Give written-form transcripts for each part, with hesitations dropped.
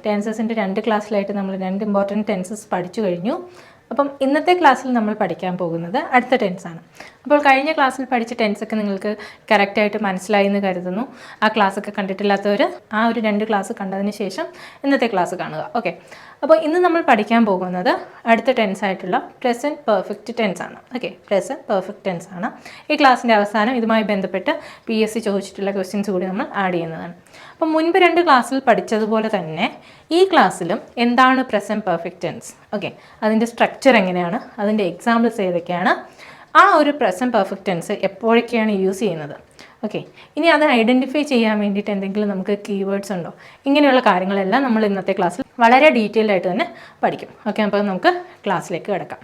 ടെൻസസിൻ്റെ 2 ക്ലാസ്സിലായിട്ട് നമ്മൾ 2 important tenses പഠിച്ചു കഴിഞ്ഞു. അപ്പം ഇന്നത്തെ ക്ലാസ്സിൽ നമ്മൾ പഠിക്കാൻ പോകുന്നത് അടുത്ത ടെൻസാണ്. അപ്പോൾ കഴിഞ്ഞ ക്ലാസ്സിൽ പഠിച്ച ടെൻസൊക്കെ നിങ്ങൾക്ക് കറക്റ്റായിട്ട് മനസ്സിലായി എന്ന് കരുതുന്നു. ആ ക്ലാസ്സൊക്കെ കണ്ടിട്ടില്ലാത്തവർ ആ ഒരു 2 ക്ലാസ് കണ്ടതിന് ശേഷം ഇന്നത്തെ ക്ലാസ് കാണുക. ഓക്കെ, അപ്പോൾ ഇന്ന് നമ്മൾ പഠിക്കാൻ പോകുന്നത് അടുത്ത ടെൻസായിട്ടുള്ള പ്രസൻറ്റ് പെർഫെക്റ്റ് ടെൻസാണ്. ഓക്കെ, പ്രസൻറ്റ് പെർഫെക്റ്റ് ടെൻസാണ്. ഈ ക്ലാസ്സിൻ്റെ അവസാനം ഇതുമായി ബന്ധപ്പെട്ട് PSC ചോദിച്ചിട്ടുള്ള ക്വസ്റ്റ്യൻസ് കൂടി നമ്മൾ ആഡ് ചെയ്യുന്നതാണ്. അപ്പം മുൻപ് 2 ക്ലാസ്സിൽ പഠിച്ചതുപോലെ തന്നെ ഈ ക്ലാസ്സിലും എന്താണ് പ്രസൻറ്റ് പെർഫെക്റ്റ് ടെൻസ്, ഓക്കെ, അതിൻ്റെ സ്ട്രക്ചർ എങ്ങനെയാണ്, അതിൻ്റെ എക്സാമ്പിൾസ് ഏതൊക്കെയാണ്, ആ ഒരു പ്രസൻറ്റ് പെർഫെക്റ്റ് ടെൻസ് എപ്പോഴൊക്കെയാണ് യൂസ് ചെയ്യുന്നത്, ഓക്കെ, ഇനി അത് ഐഡൻറ്റിഫൈ ചെയ്യാൻ വേണ്ടിയിട്ട് എന്തെങ്കിലും നമുക്ക് കീവേഡ്സ് ഉണ്ടോ, ഇങ്ങനെയുള്ള കാര്യങ്ങളെല്ലാം നമ്മൾ ഇന്നത്തെ ക്ലാസ്സിൽ വളരെ ഡീറ്റെയിൽഡ് ആയിട്ട് തന്നെ പഠിക്കും. ഓക്കെ, അപ്പോൾ നമുക്ക് ക്ലാസ്സിലേക്ക് കിടക്കാം.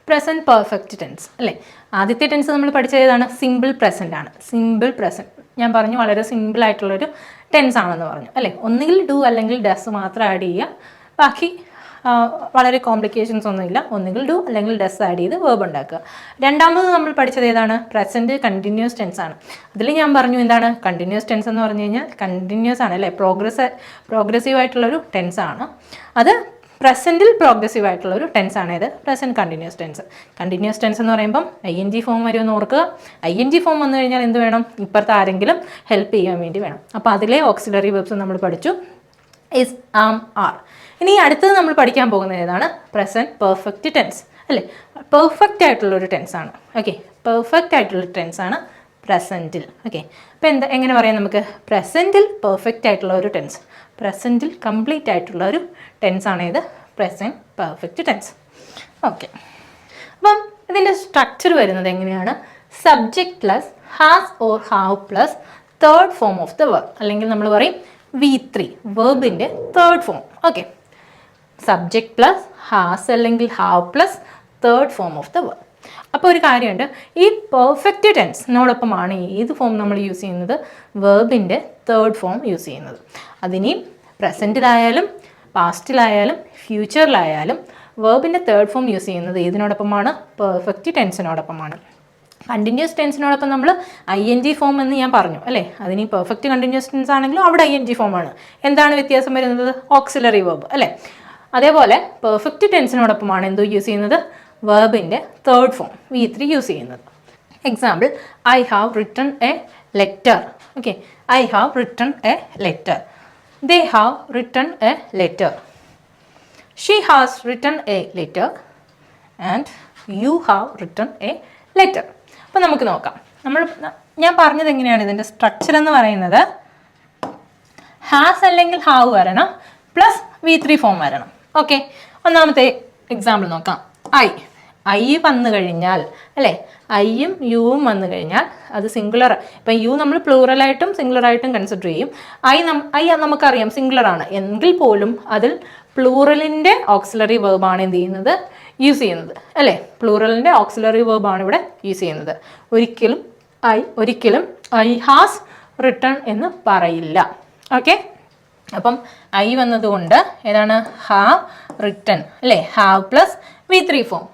പ്രസൻറ്റ് പെർഫെക്റ്റ് ടെൻസ് അല്ലേ, ആദ്യത്തെ ടെൻസ് നമ്മൾ പഠിച്ചത് ഏതാണ്? സിമ്പിൾ പ്രസൻ്റ് ആണ്. സിമ്പിൾ പ്രസൻറ്റ് ഞാൻ പറഞ്ഞു വളരെ സിമ്പിൾ ആയിട്ടുള്ളൊരു ടെൻസ് ആണെന്ന് പറഞ്ഞു അല്ലേ. ഒന്നുകിൽ ഡു അല്ലെങ്കിൽ ഡസ് മാത്രം ആഡ് ചെയ്യുക, ബാക്കി വളരെ കോംപ്ലിക്കേഷൻസ് ഒന്നുമില്ല. ഒന്നുകിൽ ഡു അല്ലെങ്കിൽ ഡസ് ആഡ് ചെയ്ത് വേർബ് ഉണ്ടാക്കുക. രണ്ടാമത് നമ്മൾ പഠിച്ചത് ഏതാണ്? പ്രസൻറ്റ് കണ്ടിന്യൂസ് ടെൻസ് ആണ്. അതിൽ ഞാൻ പറഞ്ഞു എന്താണ് കണ്ടിന്യൂസ് ടെൻസ് എന്ന് പറഞ്ഞു കഴിഞ്ഞാൽ കണ്ടിന്യൂസ് ആണ് അല്ലേ, പ്രോഗ്രസീവ് ആയിട്ടുള്ളൊരു ടെൻസ് ആണ്. അത് പ്രസൻറ്റിൽ പ്രോഗ്രസീവ് ആയിട്ടുള്ളൊരു ടെൻസ് ആണ് ഇത് present continuous tense. Continuous tense എന്ന് പറയുമ്പം ING ഫോം വരുമെന്ന് ഓർക്കുക. ING ഫോം വന്നു കഴിഞ്ഞാൽ എന്ത് വേണം? ഇപ്പുറത്ത് ആരെങ്കിലും ഹെൽപ്പ് ചെയ്യാൻ വേണ്ടി വേണം. അപ്പോൾ അതിലെ ഓക്സിലറി വെർബ്സ് നമ്മൾ പഠിച്ചു, ഇസ്, ആം, ആർ. ഇനി അടുത്തത് നമ്മൾ പഠിക്കാൻ പോകുന്നത് ഏതാണ്? പ്രസൻറ്റ് പെർഫെക്റ്റ് ടെൻസ് അല്ലേ, പെർഫെക്റ്റ് ആയിട്ടുള്ളൊരു ടെൻസ് ആണ്. ഓക്കെ, പെർഫെക്റ്റ് ആയിട്ടുള്ളൊരു ടെൻസ് ആണ് പ്രസൻറ്റിൽ. ഓക്കെ, അപ്പോൾ എങ്ങനെ പറയാം നമുക്ക്? പ്രസൻറ്റിൽ പെർഫെക്റ്റ് ആയിട്ടുള്ള ഒരു ടെൻസ്, പ്രസൻറ്റിൽ കംപ്ലീറ്റ് ആയിട്ടുള്ള ഒരു ടെൻസ് ആണ് ഇത് പ്രസൻറ്റ് പെർഫെക്റ്റ് ടെൻസ്. ഓക്കെ, അപ്പം ഇതിൻ്റെ സ്ട്രക്ചർ വരുന്നത് എങ്ങനെയാണ്? Subject plus has or have plus third form of the verb, അല്ലെങ്കിൽ നമ്മൾ പറയും V3, വെർബിൻ്റെ third form. Okay, subject plus has അല്ലെങ്കിൽ have plus third form of the verb. അപ്പോൾ ഒരു കാര്യമുണ്ട്, ഈ പെർഫെക്റ്റ് ടെൻസിനോടൊപ്പമാണ് ഏത് ഫോം നമ്മൾ യൂസ് ചെയ്യുന്നത്? വെർബിൻ്റെ തേർഡ് ഫോം യൂസ് ചെയ്യുന്നത്. അതിനി പ്രസൻറ്റിലായാലും പാസ്റ്റിലായാലും ഫ്യൂച്ചറിലായാലും വെർബിൻ്റെ തേർഡ് ഫോം യൂസ് ചെയ്യുന്നത് ഏതിനോടൊപ്പമാണ്? പെർഫെക്റ്റ് ടെൻസിനോടൊപ്പമാണ്. കണ്ടിന്യൂസ് ടെൻസിനോടൊപ്പം നമ്മൾ ING ഫോം എന്ന് ഞാൻ പറഞ്ഞു അല്ലേ. അതിന് പെർഫെക്റ്റ് കണ്ടിന്യൂസ് ടെൻസ് ആണെങ്കിലും അവിടെ ING ഫോമാണ്. എന്താണ് വ്യത്യാസം വരുന്നത്? ഓക്സിലറി വെർബ് അല്ലേ. അതേപോലെ പെർഫെക്റ്റ് ടെൻസിനോടൊപ്പമാണ് എന്തോ യൂസ് ചെയ്യുന്നത്? വെർബിൻ്റെ തേർഡ് ഫോം V3 യൂസ് ചെയ്യുന്നത്. Example, I have written a letter. Okay, I have written a letter. They have written a letter. She has written a letter and you have written a letter. അപ്പോൾ നമുക്ക് നോക്കാം. ഞാൻ പറഞ്ഞത് എങ്ങനെയാണ് ഇതിൻ്റെ structure എന്ന് പറയുന്നത്? ഹാസ് അല്ലെങ്കിൽ ഹാവ് വരണം, പ്ലസ് V3 ഫോം വരണം. ഓക്കെ, ഒന്നാമത്തെ എക്സാമ്പിൾ നോക്കാം. ഐ വന്നു കഴിഞ്ഞാൽ അല്ലേ, ഐയും യുവും വന്നു കഴിഞ്ഞാൽ അത് സിംഗുലർ. ഇപ്പം യു നമ്മൾ പ്ലൂറലായിട്ടും സിംഗുലറായിട്ടും കൺസിഡർ ചെയ്യും. ഐ നമുക്കറിയാം സിംഗുലറാണ് എങ്കിൽ പോലും അതിൽ പ്ലൂറലിൻ്റെ ഓക്സിലറി വെർബാണ് എന്ത് ചെയ്യുന്നത്? യൂസ് ചെയ്യുന്നത് അല്ലേ. പ്ലൂറലിൻ്റെ ഓക്സിലറി വെർബാണ് ഇവിടെ യൂസ് ചെയ്യുന്നത്. ഒരിക്കലും ഐ ഹാസ് റിട്ടൺ എന്ന് പറയില്ല. ഓക്കെ, അപ്പം ഐ വന്നതുകൊണ്ട് ഏതാണ്? ഹാവ് റിട്ടൺ അല്ലേ, ഹാവ് പ്ലസ് V3 ഫോം.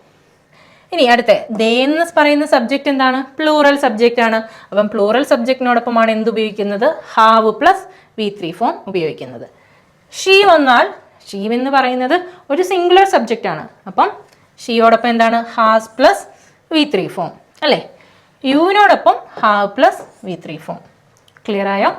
ഇനി അടുത്ത ദേ എന്ന് പറയുന്ന സബ്ജക്റ്റ് എന്താണ്? പ്ലൂറൽ സബ്ജക്റ്റ് ആണ്. അപ്പം പ്ലൂറൽ സബ്ജക്റ്റിനോടൊപ്പമാണ് എന്ത് ഉപയോഗിക്കുന്നത്? ഹാവ് പ്ലസ് V3 ഫോം ഉപയോഗിക്കുന്നത്. ഷീ വന്നാൽ ഷീ എന്ന് പറയുന്നത് ഒരു സിംഗുലർ സബ്ജക്റ്റ് ആണ്. അപ്പം ഷീയോടൊപ്പം എന്താണ്? ഹാസ് പ്ലസ് V3 ഫോം അല്ലേ. യുവിനോടൊപ്പം have plus V3 form. Clear ആയോ?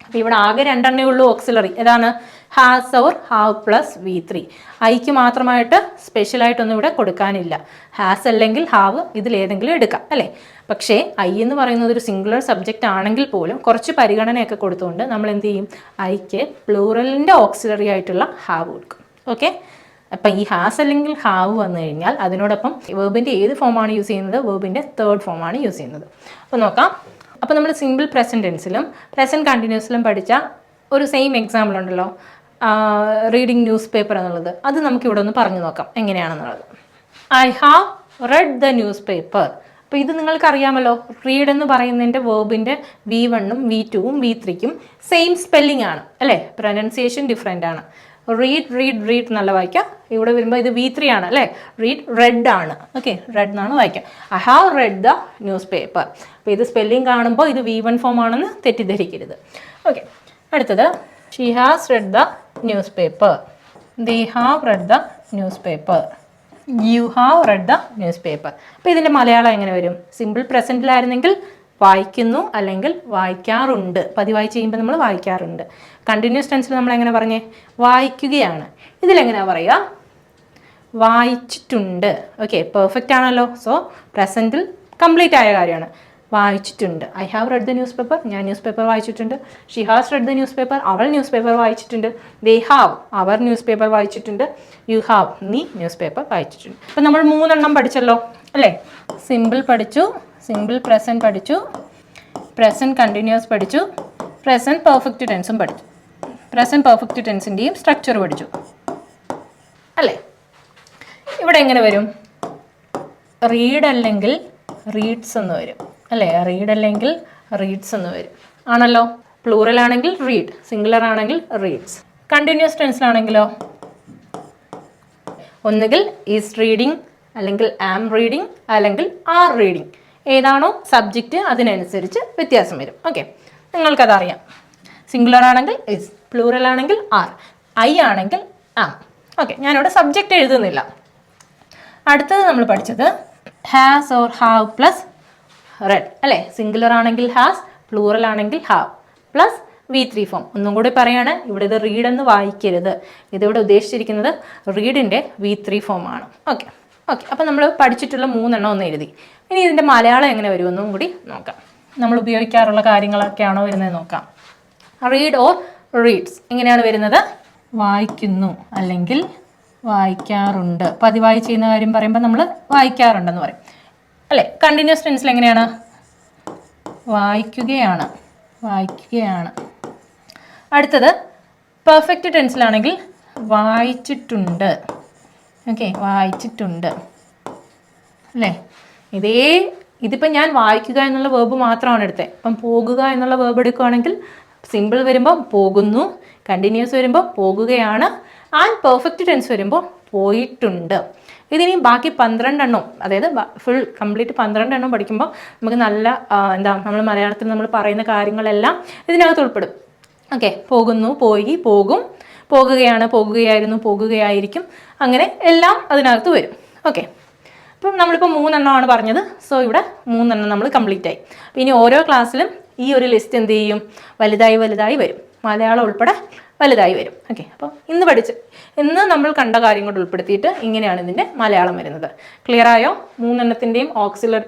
അപ്പോൾ ഇവിടെ ആകെ 2 എണ്ണേ ഉള്ളൂ ഓക്സിലറി. ഏതാണ്? Has or have plus V3. ഐക്ക് മാത്രമായിട്ട് സ്പെഷ്യലായിട്ടൊന്നും ഇവിടെ കൊടുക്കാനില്ല. ഹാസ് അല്ലെങ്കിൽ ഹാവ് ഇതിലേതെങ്കിലും എടുക്കാം അല്ലേ. പക്ഷേ ഐ എന്ന് പറയുന്നത് ഒരു സിംഗുലർ സബ്ജക്റ്റ് ആണെങ്കിൽ പോലും കുറച്ച് പരിഗണനയൊക്കെ കൊടുത്തുകൊണ്ട് നമ്മൾ എന്ത് ചെയ്യും? ഐക്ക് പ്ലൂറലിൻ്റെ ഓക്സിലറി ആയിട്ടുള്ള ഹാവ് കൊടുക്കും. ഓക്കെ, അപ്പം ഈ ഹാസ് അല്ലെങ്കിൽ ഹാവ് വന്നു കഴിഞ്ഞാൽ അതിനോടൊപ്പം വെർബിൻ്റെ ഏത് ഫോമാണ് യൂസ് ചെയ്യുന്നത്? വെർബിൻ്റെ തേർഡ് ഫോമാണ് യൂസ് ചെയ്യുന്നത്. അപ്പോൾ നോക്കാം. അപ്പോൾ നമ്മൾ സിമ്പിൾ പ്രസൻറ്റ് ടെൻസിലും പ്രസൻറ്റ് കണ്ടിന്യൂസിലും പഠിച്ച ഒരു സെയിം എക്സാമ്പിൾ ഉണ്ടല്ലോ, റീഡിങ് ന്യൂസ് പേപ്പർ എന്നുള്ളത്. അത് നമുക്കിവിടെ ഒന്ന് പറഞ്ഞു നോക്കാം എങ്ങനെയാണെന്നുള്ളത്. I have read the news paper. അപ്പോൾ ഇത് നിങ്ങൾക്കറിയാമല്ലോ, റീഡ് എന്ന് പറയുന്നതിൻ്റെ വേർബിൻ്റെ V1ഉം V2ഉം V3ക്കും സെയിം സ്പെല്ലിംഗ് ആണ് അല്ലേ. പ്രൊനൗൺസിയേഷൻ ഡിഫറെൻ്റ് ആണ്. റീഡ് നല്ല വായിക്കാം. ഇവിടെ വരുമ്പോൾ ഇത് V3 ആണ് അല്ലേ. റെഡ് ആണ്. ഓക്കെ, റെഡ് എന്നാണ് വായിക്കാം. I have read the news paper. അപ്പോൾ ഇത് സ്പെല്ലിംഗ് കാണുമ്പോൾ ഇത് V1 ഫോം ആണെന്ന് തെറ്റിദ്ധരിക്കരുത്. ഓക്കെ, അടുത്തത് she has read the newspaper. They have read the newspaper. You have read the newspaper. അപ്പോൾ ഇതിൻ്റെ മലയാളം എങ്ങനെ വരും? സിമ്പിൾ പ്രസൻറ്റിലായിരുന്നെങ്കിൽ വായിക്കുന്നു അല്ലെങ്കിൽ വായിക്കാറുണ്ട്. പതിവായി ചെയ്യുമ്പോൾ നമ്മൾ വായിക്കാറുണ്ട്. കണ്ടിന്യൂസ് ടെൻസിൽ നമ്മൾ എങ്ങനെ പറഞ്ഞേ? വായിക്കുകയാണ്. ഇതിലെങ്ങനെയാണ് പറയുക? വായിച്ചിട്ടുണ്ട്. ഓക്കെ, പെർഫെക്റ്റ് ആണല്ലോ. സോ പ്രസൻറ്റിൽ കംപ്ലീറ്റ് ആയ കാര്യമാണ്. വായിച്ചിട്ടുണ്ട്. I have read the newspaper. ഞാൻ ന്യൂസ് പേപ്പർ വായിച്ചിട്ടുണ്ട്. She has read the newspaper. അവൾ ന്യൂസ് പേപ്പർ വായിച്ചിട്ടുണ്ട്. ദേ ഹാവ്, അവർ ന്യൂസ് പേപ്പർ വായിച്ചിട്ടുണ്ട്. യു ഹാവ്, നീ ന്യൂസ് പേപ്പർ വായിച്ചിട്ടുണ്ട്. അപ്പം നമ്മൾ 3 പഠിച്ചല്ലോ അല്ലേ? സിമ്പിൾ പഠിച്ചു, സിമ്പിൾ പ്രസൻറ്റ് പഠിച്ചു, പ്രസൻറ്റ് കണ്ടിന്യൂസ് പഠിച്ചു, പ്രസൻറ്റ് പെർഫെക്റ്റ് ടെൻസും പഠിച്ചു. പ്രസൻറ്റ് പെർഫെക്റ്റ് ടെൻസിൻ്റെയും സ്ട്രക്ചർ പഠിച്ചു അല്ലേ? ഇവിടെ എങ്ങനെ വരും? റീഡ് അല്ലെങ്കിൽ റീഡ്സ് എന്ന് വരും അല്ലേ? റീഡ് അല്ലെങ്കിൽ റീഡ്സ് എന്ന് വരും ആണല്ലോ. പ്ലൂറൽ ആണെങ്കിൽ റീഡ്, സിംഗുലർ ആണെങ്കിൽ റീഡ്സ്. കണ്ടിന്യൂസ് ടെൻസിലാണെങ്കിലോ ഒന്നുകിൽ ഈസ് റീഡിങ്, അല്ലെങ്കിൽ ആം റീഡിങ്, അല്ലെങ്കിൽ ആർ റീഡിങ്. ഏതാണോ സബ്ജക്റ്റ് അതിനനുസരിച്ച് വ്യത്യാസം വരും. ഓക്കെ, നിങ്ങൾക്കതറിയാം. സിംഗുലർ ആണെങ്കിൽ ഈസ്, പ്ലൂറൽ ആണെങ്കിൽ ആർ, ഐ ആണെങ്കിൽ ആം. ഓക്കെ, ഞാനിവിടെ സബ്ജക്റ്റ് എഴുതുന്നില്ല. അടുത്തത് നമ്മൾ പഠിച്ചത് has or have plus red അല്ലേ? സിംഗുലർ ആണെങ്കിൽ ഹാസ്, പ്ലൂറൽ ആണെങ്കിൽ ഹാവ് പ്ലസ് V3 ഫോം. ഒന്നും കൂടി പറയാണ്, ഇവിടെ ഇത് റീഡ് എന്ന് വായിക്കരുത്. ഇതിവിടെ ഉദ്ദേശിച്ചിരിക്കുന്നത് റീഡിൻ്റെ V3 ഫോം ആണ്. ഓക്കെ ഓക്കെ, അപ്പോൾ നമ്മൾ പഠിച്ചിട്ടുള്ള 3 ഒന്ന് എഴുതി. ഇനി ഇതിൻ്റെ മലയാളം എങ്ങനെ വരുമെന്നും കൂടി നോക്കാം. നമ്മൾ ഉപയോഗിക്കാറുള്ള കാര്യങ്ങളൊക്കെയാണോ വരുന്നത് നോക്കാം. റീഡ് ഓർ റീഡ്സ് എങ്ങനെയാണ് വരുന്നത്? വായിക്കുന്നു അല്ലെങ്കിൽ വായിക്കാറുണ്ട്. പതിവായി ചെയ്യുന്ന കാര്യം പറയുമ്പോൾ നമ്മൾ വായിക്കാറുണ്ടെന്ന് പറയും അല്ലേ? കണ്ടിന്യൂസ് ടെൻസിൽ എങ്ങനെയാണ്? വായിക്കുകയാണ്, വായിക്കുകയാണ്. അടുത്തത് പെർഫെക്റ്റ് ടെൻസിലാണെങ്കിൽ വായിച്ചിട്ടുണ്ട്. ഓക്കെ, വായിച്ചിട്ടുണ്ട് അല്ലേ? ഇതിപ്പോൾ ഞാൻ വായിക്കുക എന്നുള്ള വേർബ് മാത്രമാണ് എടുത്തത്. അപ്പം പോകുക എന്നുള്ള വേർബ് എടുക്കുകയാണെങ്കിൽ സിമ്പിൾ വരുമ്പോൾ പോകുന്നു, കണ്ടിന്യൂസ് വരുമ്പോൾ പോകുകയാണ്, ആൻഡ് പെർഫെക്റ്റ് ടെൻസ് വരുമ്പോൾ പോയിട്ടുണ്ട്. ഇതിനി ബാക്കി 12 അതായത് ഫുൾ കംപ്ലീറ്റ് 12 പഠിക്കുമ്പോൾ നമുക്ക് നല്ല നമ്മൾ മലയാളത്തിൽ നമ്മൾ പറയുന്ന കാര്യങ്ങളെല്ലാം ഇതിനകത്ത് ഉൾപ്പെടും. ഓക്കെ, പോകുന്നു, പോയി, പോകും, പോകുകയാണ്, പോകുകയായിരുന്നു, പോകുകയായിരിക്കും, അങ്ങനെ എല്ലാം അതിനകത്ത് വരും. ഓക്കെ, അപ്പം നമ്മളിപ്പോൾ 3 പറഞ്ഞത്. സോ ഇവിടെ 3 നമ്മൾ കംപ്ലീറ്റ് ആയി. ഇനി ഓരോ ക്ലാസ്സിലും ഈ ഒരു ലിസ്റ്റ് എന്ത് ചെയ്യും? വലുതായി വലുതായി വരും. മലയാളം ഉൾപ്പെടെ വലുതായി വരും. ഓക്കെ, അപ്പോൾ ഇന്ന് നമ്മൾ കണ്ട കാര്യം കൊണ്ട് ഉൾപ്പെടുത്തിയിട്ട് ഇങ്ങനെയാണ് ഇതിൻ്റെ മലയാളം വരുന്നത്. ക്ലിയർ ആയോ? 3 ഓക്സിലറി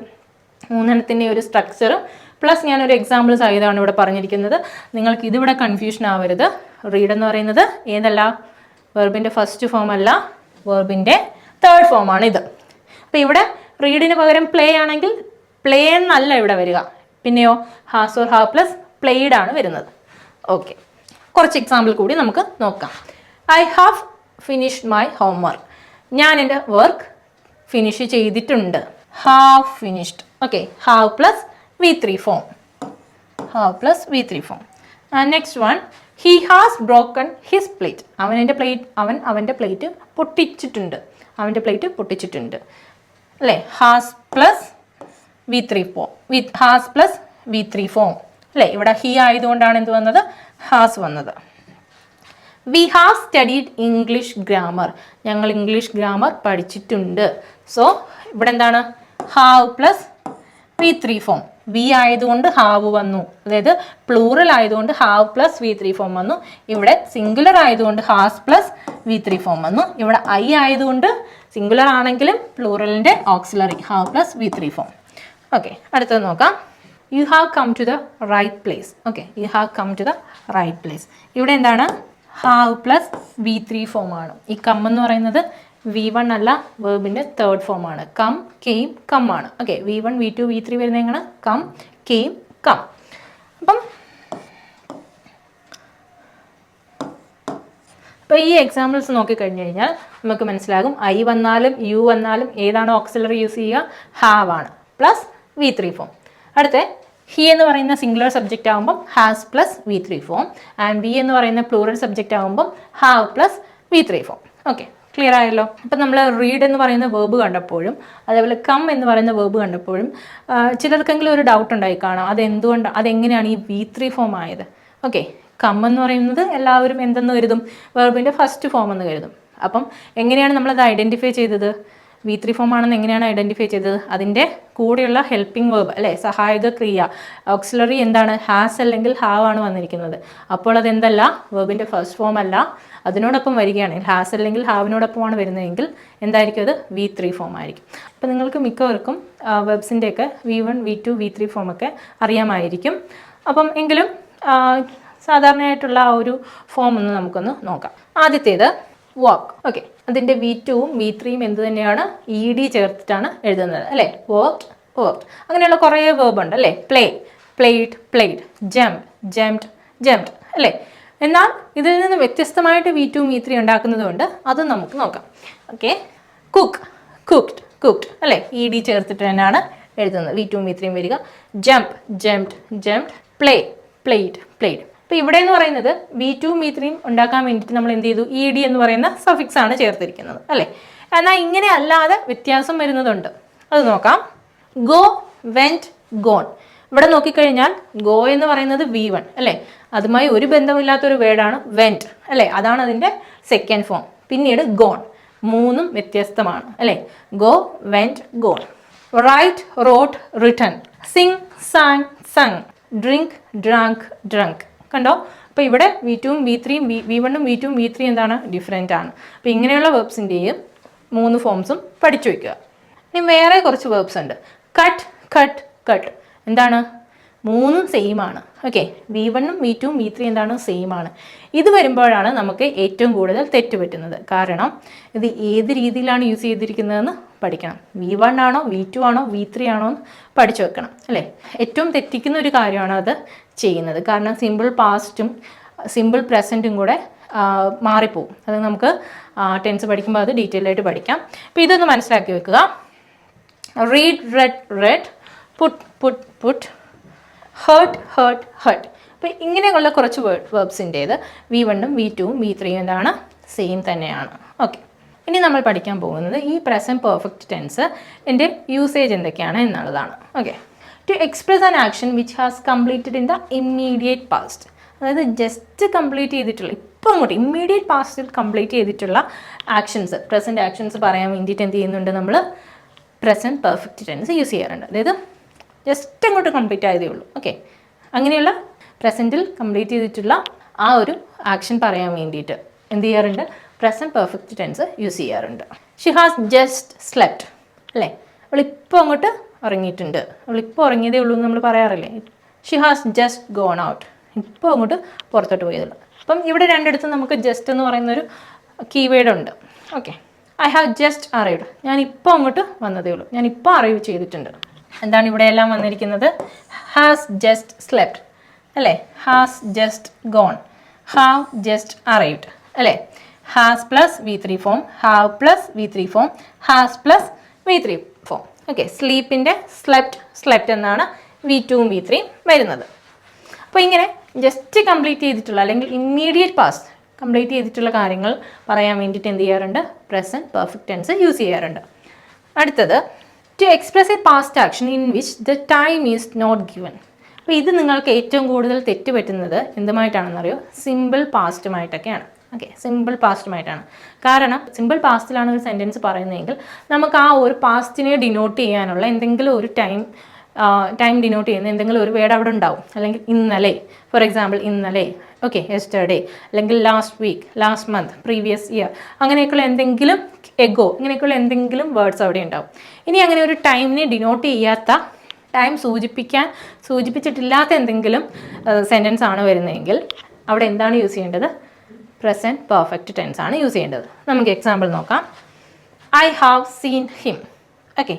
3 ഒരു സ്ട്രക്ചറും പ്ലസ് ഞാനൊരു എക്സാമ്പിൾ സഹിതമാണ് ഇവിടെ പറഞ്ഞിരിക്കുന്നത്. നിങ്ങൾക്ക് ഇതിവിടെ കൺഫ്യൂഷൻ ആവരുത്. റീഡ് എന്ന് പറയുന്നത് ഏതല്ല? വെർബിൻ്റെ ഫസ്റ്റ് ഫോം അല്ല, വെർബിൻ്റെ തേർഡ് ഫോമാണ് ഇത്. അപ്പോൾ ഇവിടെ റീഡിന് പകരം പ്ലേ ആണെങ്കിൽ പ്ലേ എന്നല്ല ഇവിടെ വരിക. പിന്നെയോ has or have plus played ആണ് വരുന്നത്. ഓക്കെ, കുറച്ച് എക്സാമ്പിൾ കൂടി നമുക്ക് നോക്കാം. I have finished my homework. ഞാൻ എൻ്റെ വർക്ക് ഫിനിഷ് ചെയ്തിട്ടുണ്ട്. Have finished. Okay, have plus V3 form. Have plus V3 form. Next one, he has broken his plate. അവൻ്റെ പ്ലേറ്റ് പൊട്ടിച്ചിട്ടുണ്ട്. അവൻ്റെ പ്ലേറ്റ് പൊട്ടിച്ചിട്ടുണ്ട് അല്ലേ? Has plus V3 form. Has plus V3 form അല്ലേ? ഇവിടെ he ആയതുകൊണ്ടാണ് എന്ത് വന്നത്? Has വന്നത്. We have studied English grammar. ഞങ്ങൾ ഇംഗ്ലീഷ് ഗ്രാമർ പഠിച്ചിട്ടുണ്ട്. സോ ഇവിടെ എന്താണ്? Have plus V3 form. We ആയതുകൊണ്ട് ഹാവ് വന്നു, അതായത് പ്ലൂറൽ ആയതുകൊണ്ട് ഹാവ് പ്ലസ് V3 ഫോം വന്നു. ഇവിടെ സിംഗുലർ ആയതുകൊണ്ട് ഹാസ് പ്ലസ് V3 ഫോം വന്നു. ഇവിടെ ഐ ആയതുകൊണ്ട് സിംഗുലർ ആണെങ്കിലും പ്ലൂറലിൻ്റെ auxiliary have plus V3 form. Okay, അടുത്തത് നോക്കാം. You have come to the right place. Okay, you have come to the right place. ഇവിടെ എന്താണ്? ഹാവ് പ്ലസ് V3 ഫോമാണ്. ഈ കം എന്ന് പറയുന്നത് V1 അല്ല, വേർബിൻ്റെ തേർഡ് ഫോമാണ്. കം, കെയിം, കം ആണ്. ഓക്കെ, V1, V2, V3 വരുന്നത് എങ്ങനെ? Come, came, come. അപ്പോൾ ഈ എക്സാമ്പിൾസ് നോക്കിക്കഴിഞ്ഞ് കഴിഞ്ഞാൽ നമുക്ക് മനസ്സിലാകും ഐ വന്നാലും യു വന്നാലും ഏതാണ് ഓക്സിലറി യൂസ് ചെയ്യുക? ഹാവ് ആണ് പ്ലസ് V3 ഫോം. അടുത്ത ഹി എന്ന് പറയുന്ന സിംഗുലർ സബ്ജക്റ്റ് ആകുമ്പം has plus V3 form, and we എന്ന് പറയുന്ന പ്ലൂറൽ സബ്ജക്റ്റ് ആകുമ്പം have plus V3 form. Okay, clear ആയല്ലോ? അപ്പം നമ്മൾ റീഡ് എന്ന് പറയുന്ന വേർബ് കണ്ടപ്പോഴും അതേപോലെ കം എന്ന് പറയുന്ന വേർബ് കണ്ടപ്പോഴും ചിലർക്കെങ്കിലും ഒരു ഡൗട്ട് ഉണ്ടായി കാണാം, അതെങ്ങനെയാണ് ഈ V3 ഫോം ആയത്? ഓക്കെ, കം എന്ന് പറയുന്നത് എല്ലാവരും എന്തെന്ന് കരുതും, വെർബിൻ്റെ ഫസ്റ്റ് ഫോം എന്ന് കരുതും. അപ്പം എങ്ങനെയാണ് നമ്മളത് ഐഡൻറ്റിഫൈ ചെയ്തത്? V3 ഫോം ആണെന്ന് എങ്ങനെയാണ് ഐഡൻറ്റിഫൈ ചെയ്തത്? അതിൻ്റെ കൂടെയുള്ള ഹെൽപ്പിംഗ് വേർബ് അല്ലേ, സഹായക ക്രിയ ഓക്സിലറി എന്താണ്, ഹാസ് അല്ലെങ്കിൽ ഹാവ് ആണ് വന്നിരിക്കുന്നത്. അപ്പോൾ അതെന്തല്ല, വേർബിൻ്റെ ഫസ്റ്റ് ഫോം അല്ല, അതിനോടൊപ്പം വരികയാണെങ്കിൽ ഹാസ് അല്ലെങ്കിൽ ഹാവിനോടൊപ്പമാണ് വരുന്നതെങ്കിൽ എന്തായിരിക്കും അത്? V3 ഫോം ആയിരിക്കും. അപ്പോൾ നിങ്ങൾക്ക് മിക്കവർക്കും വെർബ്സിൻ്റെയൊക്കെ V1, V2, V3 ഫോമൊക്കെ അറിയാമായിരിക്കും. അപ്പം എങ്കിലും സാധാരണയായിട്ടുള്ള ആ ഒരു ഫോം ഒന്ന് നമുക്കൊന്ന് നോക്കാം. ആദ്യത്തേത് വർക്ക്. ഓക്കെ, അതിൻ്റെ V2ഉം V3യും എന്ത് തന്നെയാണ്? ED ചേർത്തിട്ടാണ് എഴുതുന്നത് അല്ലേ. Worked, worked. അങ്ങനെയുള്ള കുറേ വേർബ് ഉണ്ട് അല്ലേ. Play, played, played. Jump, jumped, jumped അല്ലേ. എന്നാൽ ഇതിൽ നിന്ന് വ്യത്യസ്തമായിട്ട് V2ഉം V3 ഉണ്ടാക്കുന്നതുകൊണ്ട് അത് നമുക്ക് നോക്കാം. ഓക്കെ, കുക്ക്, കുക്ക്ഡ്, കുക്ക്ഡ് അല്ലേ. ED ചേർത്തിട്ട് തന്നെയാണ് എഴുതുന്നത്. V2ഉം V3യും വരിക. Jump, jumped, jumped. Play, played, played. അപ്പോൾ ഇവിടെ എന്ന് പറയുന്നത് V2ഉം V3യും ഉണ്ടാക്കാൻ വേണ്ടിയിട്ട് നമ്മൾ എന്ത് ചെയ്തു? ED എന്ന് പറയുന്ന സഫിക്സ് ആണ് ചേർത്തിരിക്കുന്നത് അല്ലേ. എന്നാൽ ഇങ്ങനെ അല്ലാതെ വ്യത്യാസം വരുന്നതുണ്ട്, അത് നോക്കാം. Go, went, gone. ഇവിടെ നോക്കിക്കഴിഞ്ഞാൽ ഗോ എന്ന് പറയുന്നത് V1 അല്ലേ, അതുമായി ഒരു ബന്ധമില്ലാത്തൊരു വേർഡാണ് വെൻറ്റ് അല്ലേ, അതാണ് അതിൻ്റെ സെക്കൻഡ് ഫോം. പിന്നീട് ഗോൺ, മൂന്നും വ്യത്യസ്തമാണ് അല്ലേ. Go, went, gone. Write, wrote, written. Sing, sang, sung. Drink, drank, drunk. കണ്ടോ? അപ്പോൾ ഇവിടെ V2ഉം V3യും V1ഉം V2ഉം V3 എന്താണ്? ഡിഫറെൻ്റ് ആണ്. അപ്പോൾ ഇങ്ങനെയുള്ള വേർബ്സിൻ്റെയും 3 ഫോംസും പഠിച്ചു വയ്ക്കുക. ഇനി വേറെ കുറച്ച് വേർബ്സ് ഉണ്ട്. Cut, cut, cut. എന്താണ്? മൂന്നും സെയിം ആണ്. ഓക്കെ, V1ഉം V2ഉം V3 എന്താണ്? സെയിം ആണ്. ഇത് വരുമ്പോഴാണ് നമുക്ക് ഏറ്റവും കൂടുതൽ തെറ്റ് പറ്റുന്നത്. കാരണം ഇത് ഏത് രീതിയിലാണ് യൂസ് ചെയ്തിരിക്കുന്നതെന്ന് പഠിക്കണം. V1 ആണോ V2 ആണോ V3 ആണോ എന്ന് പഠിച്ചു വെക്കണം അല്ലേ. ഏറ്റവും തെറ്റിക്കുന്ന ഒരു കാര്യമാണ് അത് ചെയ്യുന്നത്. കാരണം സിമ്പിൾ പാസ്റ്റും സിമ്പിൾ പ്രസൻറ്റും കൂടെ മാറിപ്പോവും. അത് നമുക്ക് ടെൻസ് പഠിക്കുമ്പോൾ അത് ഡീറ്റെയിൽ ആയിട്ട് പഠിക്കാം. അപ്പോൾ ഇതൊന്ന് മനസ്സിലാക്കി വെക്കുക. Read, read, read. Put, put, put. Hurt, hurt, hurt. അപ്പോൾ ഇങ്ങനെയുള്ള കുറച്ച് വേർബ്സിൻ്റേത് V1ഉം V2ഉം V3യും എന്താണ്? സെയിം തന്നെയാണ്. ഓക്കെ, ഇനി നമ്മൾ പഠിക്കാൻ പോകുന്നത് ഈ പ്രസൻറ്റ് പെർഫെക്റ്റ് ടെൻസ് എൻ്റെ യൂസേജ് എന്തൊക്കെയാണ് എന്നുള്ളതാണ്. Okay, to express an action which has completed in the immediate past. അതായത് ജസ്റ്റ് കംപ്ലീറ്റ് ചെയ്തിട്ടുള്ള, ഇപ്പോൾ അങ്ങോട്ട് ഇമ്മീഡിയറ്റ് പാസ്റ്റിൽ കംപ്ലീറ്റ് ചെയ്തിട്ടുള്ള ആക്ഷൻസ്, പ്രസൻറ്റ് ആക്ഷൻസ് പറയാൻ വേണ്ടിയിട്ട് എന്ത് ചെയ്യുന്നുണ്ട്? നമ്മൾ പ്രസൻറ്റ് പെർഫെക്റ്റ് ടെൻസ് യൂസ് ചെയ്യാറുണ്ട്. അതായത് ജസ്റ്റ് അങ്ങോട്ട് കംപ്ലീറ്റ് ആയതേ ഉള്ളൂ. ഓക്കെ, അങ്ങനെയുള്ള പ്രസൻറ്റിൽ കംപ്ലീറ്റ് ചെയ്തിട്ടുള്ള ആ ഒരു ആക്ഷൻ പറയാൻ വേണ്ടിയിട്ട് എന്ത് ചെയ്യാറുണ്ട്? പ്രസൻറ്റ് പെർഫെക്റ്റ് ടെൻസ് യൂസ് ചെയ്യാറുണ്ട്. ഷി ഹാസ് ജസ്റ്റ് സ്ലെപ്റ്റ് അല്ലേ, അവളിപ്പോൾ അങ്ങോട്ട് ഉറങ്ങിയിട്ടുണ്ട്, അവളിപ്പോൾ ഉറങ്ങിയതേ ഉള്ളൂ എന്ന് നമ്മൾ പറയാറില്ലേ. She has just gone out, ഇപ്പോൾ അങ്ങോട്ട് പുറത്തോട്ട് പോയതുള്ളൂ. അപ്പം ഇവിടെ രണ്ടിടത്തും നമുക്ക് ജസ്റ്റ് എന്ന് പറയുന്നൊരു കീവേഡ് ഉണ്ട്. Okay, I have just arrived, ഞാൻ ഇപ്പോൾ അങ്ങോട്ട് വന്നതേ ഉള്ളൂ, ഞാൻ ഇപ്പോൾ അറൈവ് ചെയ്തിട്ടുണ്ട്. എന്താണ് ഇവിടെ എല്ലാം വന്നിരിക്കുന്നത്? ഹാസ് ജസ്റ്റ് സ്ലെപ്റ്റ് അല്ലേ, has just gone, have just arrived അല്ലേ. Has plus V3 form, have plus V3 form, has plus V3 form. Okay, സ്ലീപ്പിൻ്റെ സ്ലെപ്റ്റ്, സ്ലെപ്റ്റ് എന്നാണ് V2ഉം V3യും വരുന്നത്. അപ്പോൾ ഇങ്ങനെ ജസ്റ്റ് കംപ്ലീറ്റ് ചെയ്തിട്ടുള്ള അല്ലെങ്കിൽ ഇമ്മീഡിയറ്റ് പാസ്റ്റ് കംപ്ലീറ്റ് ചെയ്തിട്ടുള്ള കാര്യങ്ങൾ പറയാൻ വേണ്ടിയിട്ട് എന്ത് ചെയ്യാറുണ്ട്? പ്രസൻറ്റ് പെർഫെക്റ്റ് ടെൻസ് യൂസ് ചെയ്യാറുണ്ട്. അടുത്തത് to express a past action in which the time is not given. അപ്പോൾ ഇത് നിങ്ങൾക്ക് ഏറ്റവും കൂടുതൽ തെറ്റ് പറ്റുന്നത് എന്തുമായിട്ടാണെന്നറിയോ? സിമ്പിൾ പാസ്റ്റുമായിട്ടൊക്കെയാണ്. ഓക്കെ, സിമ്പിൾ പാസ്റ്റുമായിട്ടാണ്. കാരണം സിമ്പിൾ പാസ്റ്റിലാണ് ഒരു സെൻറ്റൻസ് പറയുന്നതെങ്കിൽ നമുക്ക് ആ ഒരു പാസ്റ്റിനെ ഡിനോട്ട് ചെയ്യാനുള്ള എന്തെങ്കിലും ഒരു ടൈം ഡിനോട്ട് ചെയ്യുന്ന എന്തെങ്കിലും ഒരു വേർഡ് അവിടെ ഉണ്ടാവും. അല്ലെങ്കിൽ ഇന്നലെ, ഫോർ എക്സാമ്പിൾ ഇന്നലെ, ഓക്കെ, യെസ്റ്റർഡേ, അല്ലെങ്കിൽ last week, last month, previous year, അങ്ങനെയൊക്കെയുള്ള എന്തെങ്കിലും, എഗോ, ഇങ്ങനെയൊക്കെയുള്ള എന്തെങ്കിലും വേർഡ്സ് അവിടെ ഉണ്ടാവും. ഇനി അങ്ങനെ ഒരു ടൈമിനെ ഡിനോട്ട് ചെയ്യാത്ത, ടൈം സൂചിപ്പിച്ചിട്ടില്ലാത്ത എന്തെങ്കിലും സെൻറ്റൻസ് ആണ് വരുന്നതെങ്കിൽ അവിടെ എന്താണ് യൂസ് ചെയ്യേണ്ടത്? പ്രസൻറ്റ് പെർഫെക്റ്റ് ടെൻസ് ആണ് യൂസ് ചെയ്യേണ്ടത്. നമുക്ക് എക്സാമ്പിൾ നോക്കാം. I have seen him. Okay,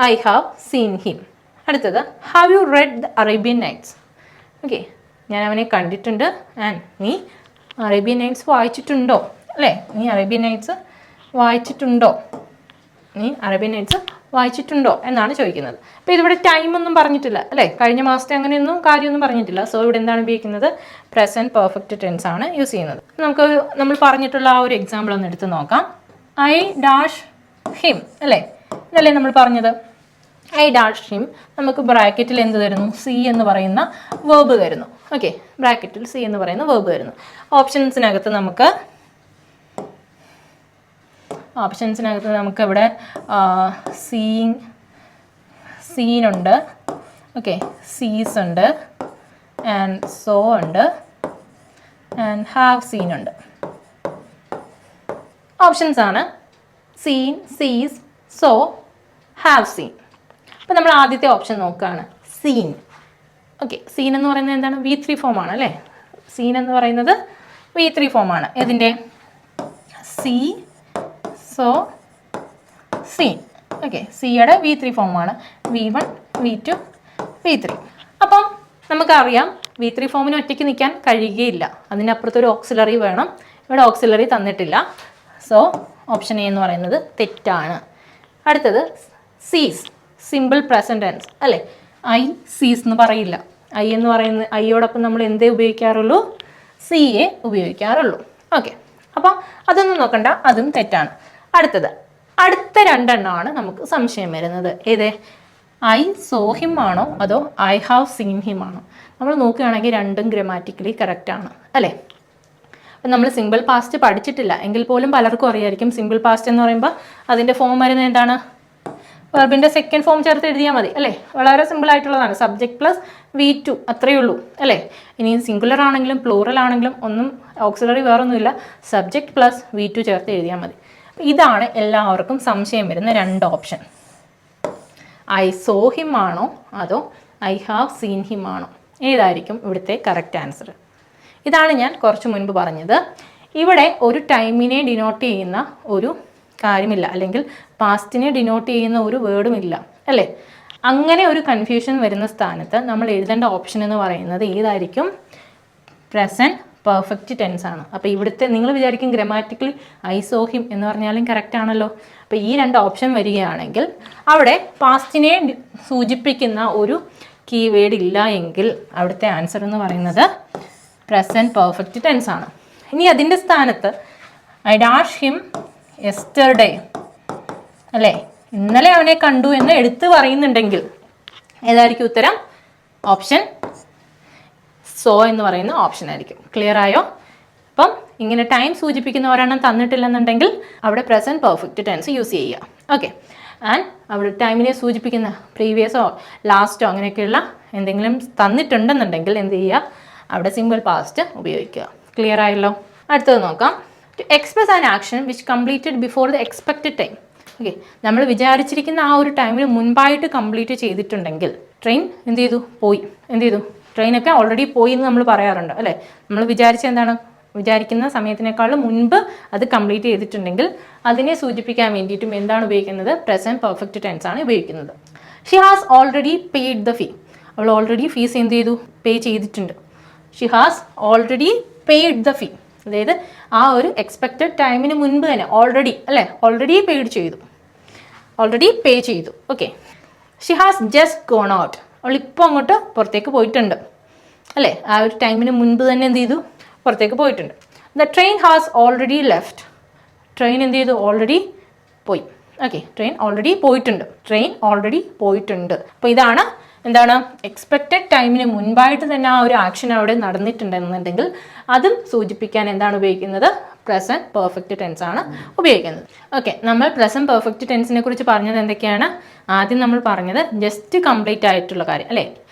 I have seen him. അടുത്തത്, have you read the Arabian Nights. Okay, ഞാൻ അവനെ കണ്ടിട്ടുണ്ട്. ആൻഡ് നീ അറേബ്യൻ നൈറ്റ്സ് വായിച്ചിട്ടുണ്ടോ അല്ലേ, നീ അറേബ്യൻ നൈറ്റ്സ് വായിച്ചിട്ടുണ്ടോ, നീ അറേബ്യൻ നൈറ്റ്സ് വായിച്ചിട്ടുണ്ടോ എന്നാണ് ചോദിക്കുന്നത്. അപ്പോൾ ഇതിവിടെ ടൈമൊന്നും പറഞ്ഞിട്ടില്ല അല്ലേ, കഴിഞ്ഞ മാസത്തെ അങ്ങനെയൊന്നും കാര്യമൊന്നും പറഞ്ഞിട്ടില്ല. സോ ഇവിടെ എന്താണ് ഉപയോഗിക്കുന്നത്? പ്രസൻറ്റ് പെർഫെക്റ്റ് ടെൻസ് ആണ് യൂസ് ചെയ്യുന്നത്. നമ്മൾ പറഞ്ഞിട്ടുള്ള ആ ഒരു എക്സാമ്പിൾ ഒന്ന് എടുത്ത് നോക്കാം. ഐ ഡാഷ് ഹിം അല്ലേ, ഇതല്ലേ നമ്മൾ പറഞ്ഞത്. ഐ ഡാഷ് ഹിം, നമുക്ക് ബ്രാക്കറ്റിൽ എന്ത് തരുന്നു? സി എന്ന് പറയുന്ന വേർബ് തരുന്നു. ഓക്കെ, ബ്രാക്കറ്റിൽ സി എന്ന് പറയുന്ന വേർബ് വരുന്നു. ഓപ്ഷൻസിനകത്ത് നമുക്കിവിടെ സീനുണ്ട്, ഓക്കെ, സീസ് ഉണ്ട്, ആൻഡ് സോ ഉണ്ട്, ആൻഡ് ഹാവ് സീൻ ഉണ്ട്. ഓപ്ഷൻസ് ആണ് സീൻ, സീസ്, സോ, ഹാവ് സീൻ. അപ്പോൾ നമ്മൾ ആദ്യത്തെ ഓപ്ഷൻ നോക്കുകയാണ്, സീൻ. ഓക്കെ, സീൻ എന്ന് പറയുന്നത് എന്താണ്? V3 ഫോം ആണ് അല്ലേ? സീൻ എന്ന് പറയുന്നത് V3 ഫോം ആണ്. ഏതിൻ്റെ? C, so, scene. ഓക്കെ, സിയുടെ V3 ഫോമാണ്. V1, V2, V3. അപ്പം നമുക്കറിയാം V3 ഫോമിന് ഒറ്റയ്ക്ക് നിൽക്കാൻ കഴിയുകയില്ല, അതിനപ്പുറത്തൊരു ഓക്സിലറി വേണം. ഇവിടെ ഓക്സിലറി തന്നിട്ടില്ല. സോ ഓപ്ഷൻ എ എന്ന് പറയുന്നത് തെറ്റാണ്. അടുത്തത് സീസ്, സിമ്പിൾ പ്രസൻറ്റ് ടെൻസ് അല്ലേ? ഐ സീസ് എന്ന് പറയില്ല. ഐ എന്ന് പറയുന്നത് ഐയോടൊപ്പം നമ്മൾ എന്തേ ഉപയോഗിക്കാറുള്ളൂ? സിയെ ഉപയോഗിക്കാറുള്ളൂ. ഓക്കെ, അപ്പോൾ അതൊന്നും നോക്കണ്ട, അതും തെറ്റാണ്. അടുത്ത രണ്ടെണ്ണമാണ് നമുക്ക് സംശയം വരുന്നത്. ഏത്? ഐ സോ ഹിം ആണോ അതോ ഐ ഹാവ് സീൻ ഹിം ആണോ? നമ്മൾ നോക്കുകയാണെങ്കിൽ രണ്ടും ഗ്രാമാറ്റിക്കലി കറക്റ്റാണ് അല്ലേ? അപ്പം നമ്മൾ സിമ്പിൾ പാസ്റ്റ് പഠിച്ചിട്ടില്ല എങ്കിൽ പോലും പലർക്കും അറിയായിരിക്കും. സിമ്പിൾ പാസ്റ്റ് എന്ന് പറയുമ്പോൾ അതിൻ്റെ ഫോം വരുന്നത് എന്താണ്? വെർബിൻ്റെ സെക്കൻഡ് ഫോം ചേർത്ത് എഴുതിയാൽ മതി അല്ലേ? വളരെ സിമ്പിൾ ആയിട്ടുള്ളതാണ്. സബ്ജക്റ്റ് പ്ലസ് V2 അത്രയേ ഉള്ളൂ അല്ലേ? ഇനി സിംഗുലർ ആണെങ്കിലും പ്ലൂറൽ ആണെങ്കിലും ഒന്നും ഓക്സിലറി വേറൊന്നുമില്ല, സബ്ജക്റ്റ് പ്ലസ് V2 ചേർത്ത് എഴുതിയാൽ മതി. ഇതാണ് എല്ലാവർക്കും സംശയം വരുന്ന രണ്ട് ഓപ്ഷൻ. ഐ സോ ഹിം ആണോ അതോ ഐ ഹാവ് സീൻ ഹിം ആണോ? ഏതായിരിക്കും ഇവിടുത്തെ കറക്റ്റ് ആൻസർ? ഇതാണ് ഞാൻ കുറച്ച് മുൻപ് പറഞ്ഞത്. ഇവിടെ ഒരു ടൈമിനെ ഡിനോട്ട് ചെയ്യുന്ന ഒരു കാര്യമില്ല, അല്ലെങ്കിൽ പാസ്റ്റിനെ ഡിനോട്ട് ചെയ്യുന്ന ഒരു വേർഡും ഇല്ല അല്ലേ? അങ്ങനെ ഒരു കൺഫ്യൂഷൻ വരുന്ന സ്ഥാനത്ത് നമ്മൾ എഴുതേണ്ട ഓപ്ഷൻ എന്ന് പറയുന്നത് ഏതായിരിക്കും? പ്രസൻറ്റ് പെർഫെക്റ്റ് ടെൻസ് ആണ്. അപ്പോൾ ഇവിടുത്തെ നിങ്ങൾ വിചാരിക്കും ഗ്രാമാറ്റിക്കലി ഐ സോ ഹിം എന്ന് പറഞ്ഞാലും കറക്റ്റ് ആണല്ലോ. അപ്പോൾ ഈ രണ്ട് ഓപ്ഷൻ വരികയാണെങ്കിൽ അവിടെ പാസ്റ്റിനെ സൂചിപ്പിക്കുന്ന ഒരു കീവേഡ് ഇല്ല എങ്കിൽ അവിടുത്തെ ആൻസർ എന്ന് പറയുന്നത് പ്രസൻറ്റ് പെർഫെക്റ്റ് ടെൻസ് ആണ്. ഇനി അതിൻ്റെ സ്ഥാനത്ത് ഐ ഡാഷ് ഹിം യെസ്റ്റർഡേ അല്ലേ, ഇന്നലെ അവനെ കണ്ടു എന്ന് എടുത്ത് പറയുന്നുണ്ടെങ്കിൽ ഏതായിരിക്കും ഉത്തരം? ഓപ്ഷൻ സോ എന്ന് പറയുന്ന ഓപ്ഷൻ ആയിരിക്കും. ക്ലിയർ ആയോ? അപ്പം ഇങ്ങനെ ടൈം സൂചിപ്പിക്കുന്ന ഒരെണ്ണം തന്നിട്ടില്ലെന്നുണ്ടെങ്കിൽ അവിടെ പ്രസൻറ്റ് പെർഫെക്റ്റ് ടെൻസ് യൂസ് ചെയ്യുക. ഓക്കെ, ആൻഡ് അവിടെ ടൈമിനെ സൂചിപ്പിക്കുന്ന പ്രീവിയസോ ലാസ്റ്റോ അങ്ങനെയൊക്കെയുള്ള എന്തെങ്കിലും തന്നിട്ടുണ്ടെന്നുണ്ടെങ്കിൽ എന്ത് ചെയ്യുക? അവിടെ സിമ്പിൾ പാസ്റ്റ് ഉപയോഗിക്കുക. ക്ലിയർ ആയല്ലോ? അടുത്തത് നോക്കാം. To express an action which completed before the expected time. Okay, നമ്മൾ വിചാരിച്ചിരിക്കുന്ന ആ ഒരു ടൈമിന് മുൻപായിട്ട് കംപ്ലീറ്റ് ചെയ്തിട്ടുണ്ടെങ്കിൽ ട്രെയിൻ എന്ത് ചെയ്തു? പോയി. എന്ത് ചെയ്തു? ട്രെയിനൊക്കെ ഓൾറെഡി പോയി എന്ന് നമ്മൾ പറയാറുണ്ട് അല്ലേ? നമ്മൾ വിചാരിക്കുന്ന സമയത്തിനേക്കാളും മുൻപ് അത് കംപ്ലീറ്റ് ചെയ്തിട്ടുണ്ടെങ്കിൽ അതിനെ സൂചിപ്പിക്കാൻ വേണ്ടിയിട്ടും എന്താണ് ഉപയോഗിക്കുന്നത്? പ്രസൻറ്റ് പെർഫെക്റ്റ് ടെൻസ് ആണ് ഉപയോഗിക്കുന്നത്. She has already paid the fee. അവൾ ഓൾറെഡി ഫീസ് എന്ത് ചെയ്തു? പേ ചെയ്തിട്ടുണ്ട്. She has already paid the fee, അതായത് ആ ഒരു എക്സ്പെക്റ്റഡ് ടൈമിന് മുൻപ് തന്നെ ഓൾറെഡി അല്ലേ, ഓൾറെഡി പെയ്ഡ് ചെയ്തു, ഓൾറെഡി പേ ചെയ്തു. Okay, she has just gone out. അവൾ ഇപ്പോൾ അങ്ങോട്ട് പുറത്തേക്ക് പോയിട്ടുണ്ട് അല്ലേ? ആ ഒരു ടൈമിന് മുൻപ് തന്നെ എന്ത് ചെയ്തു? പുറത്തേക്ക് പോയിട്ടുണ്ട്. The train has already left. Train എന്ത് ചെയ്തു? ഓൾറെഡി പോയി. ഓക്കെ, ട്രെയിൻ ഓൾറെഡി പോയിട്ടുണ്ട്. ട്രെയിൻ ഓൾറെഡി പോയിട്ടുണ്ട്. അപ്പോൾ ഇതാണ് എന്താണ്? എക്സ്പെക്റ്റഡ് ടൈമിന് മുൻപായിട്ട് തന്നെ ആ ഒരു ആക്ഷൻ അവിടെ നടന്നിട്ടുണ്ടെന്നുണ്ടെങ്കിൽ അതും സൂചിപ്പിക്കാൻ എന്താണ് ഉപയോഗിക്കുന്നത്? പ്രസൻറ്റ് പെർഫെക്റ്റ് ടെൻസ് ആണ് ഉപയോഗിക്കുന്നത്. ഓക്കെ, നമ്മൾ പ്രസൻറ്റ് പെർഫെക്റ്റ് ടെൻസിനെ കുറിച്ച് പറഞ്ഞത് എന്തൊക്കെയാണ്? ആദ്യം നമ്മൾ പറഞ്ഞത് ജസ്റ്റ് കംപ്ലീറ്റ് ആയിട്ടുള്ള കാര്യം അല്ലേ?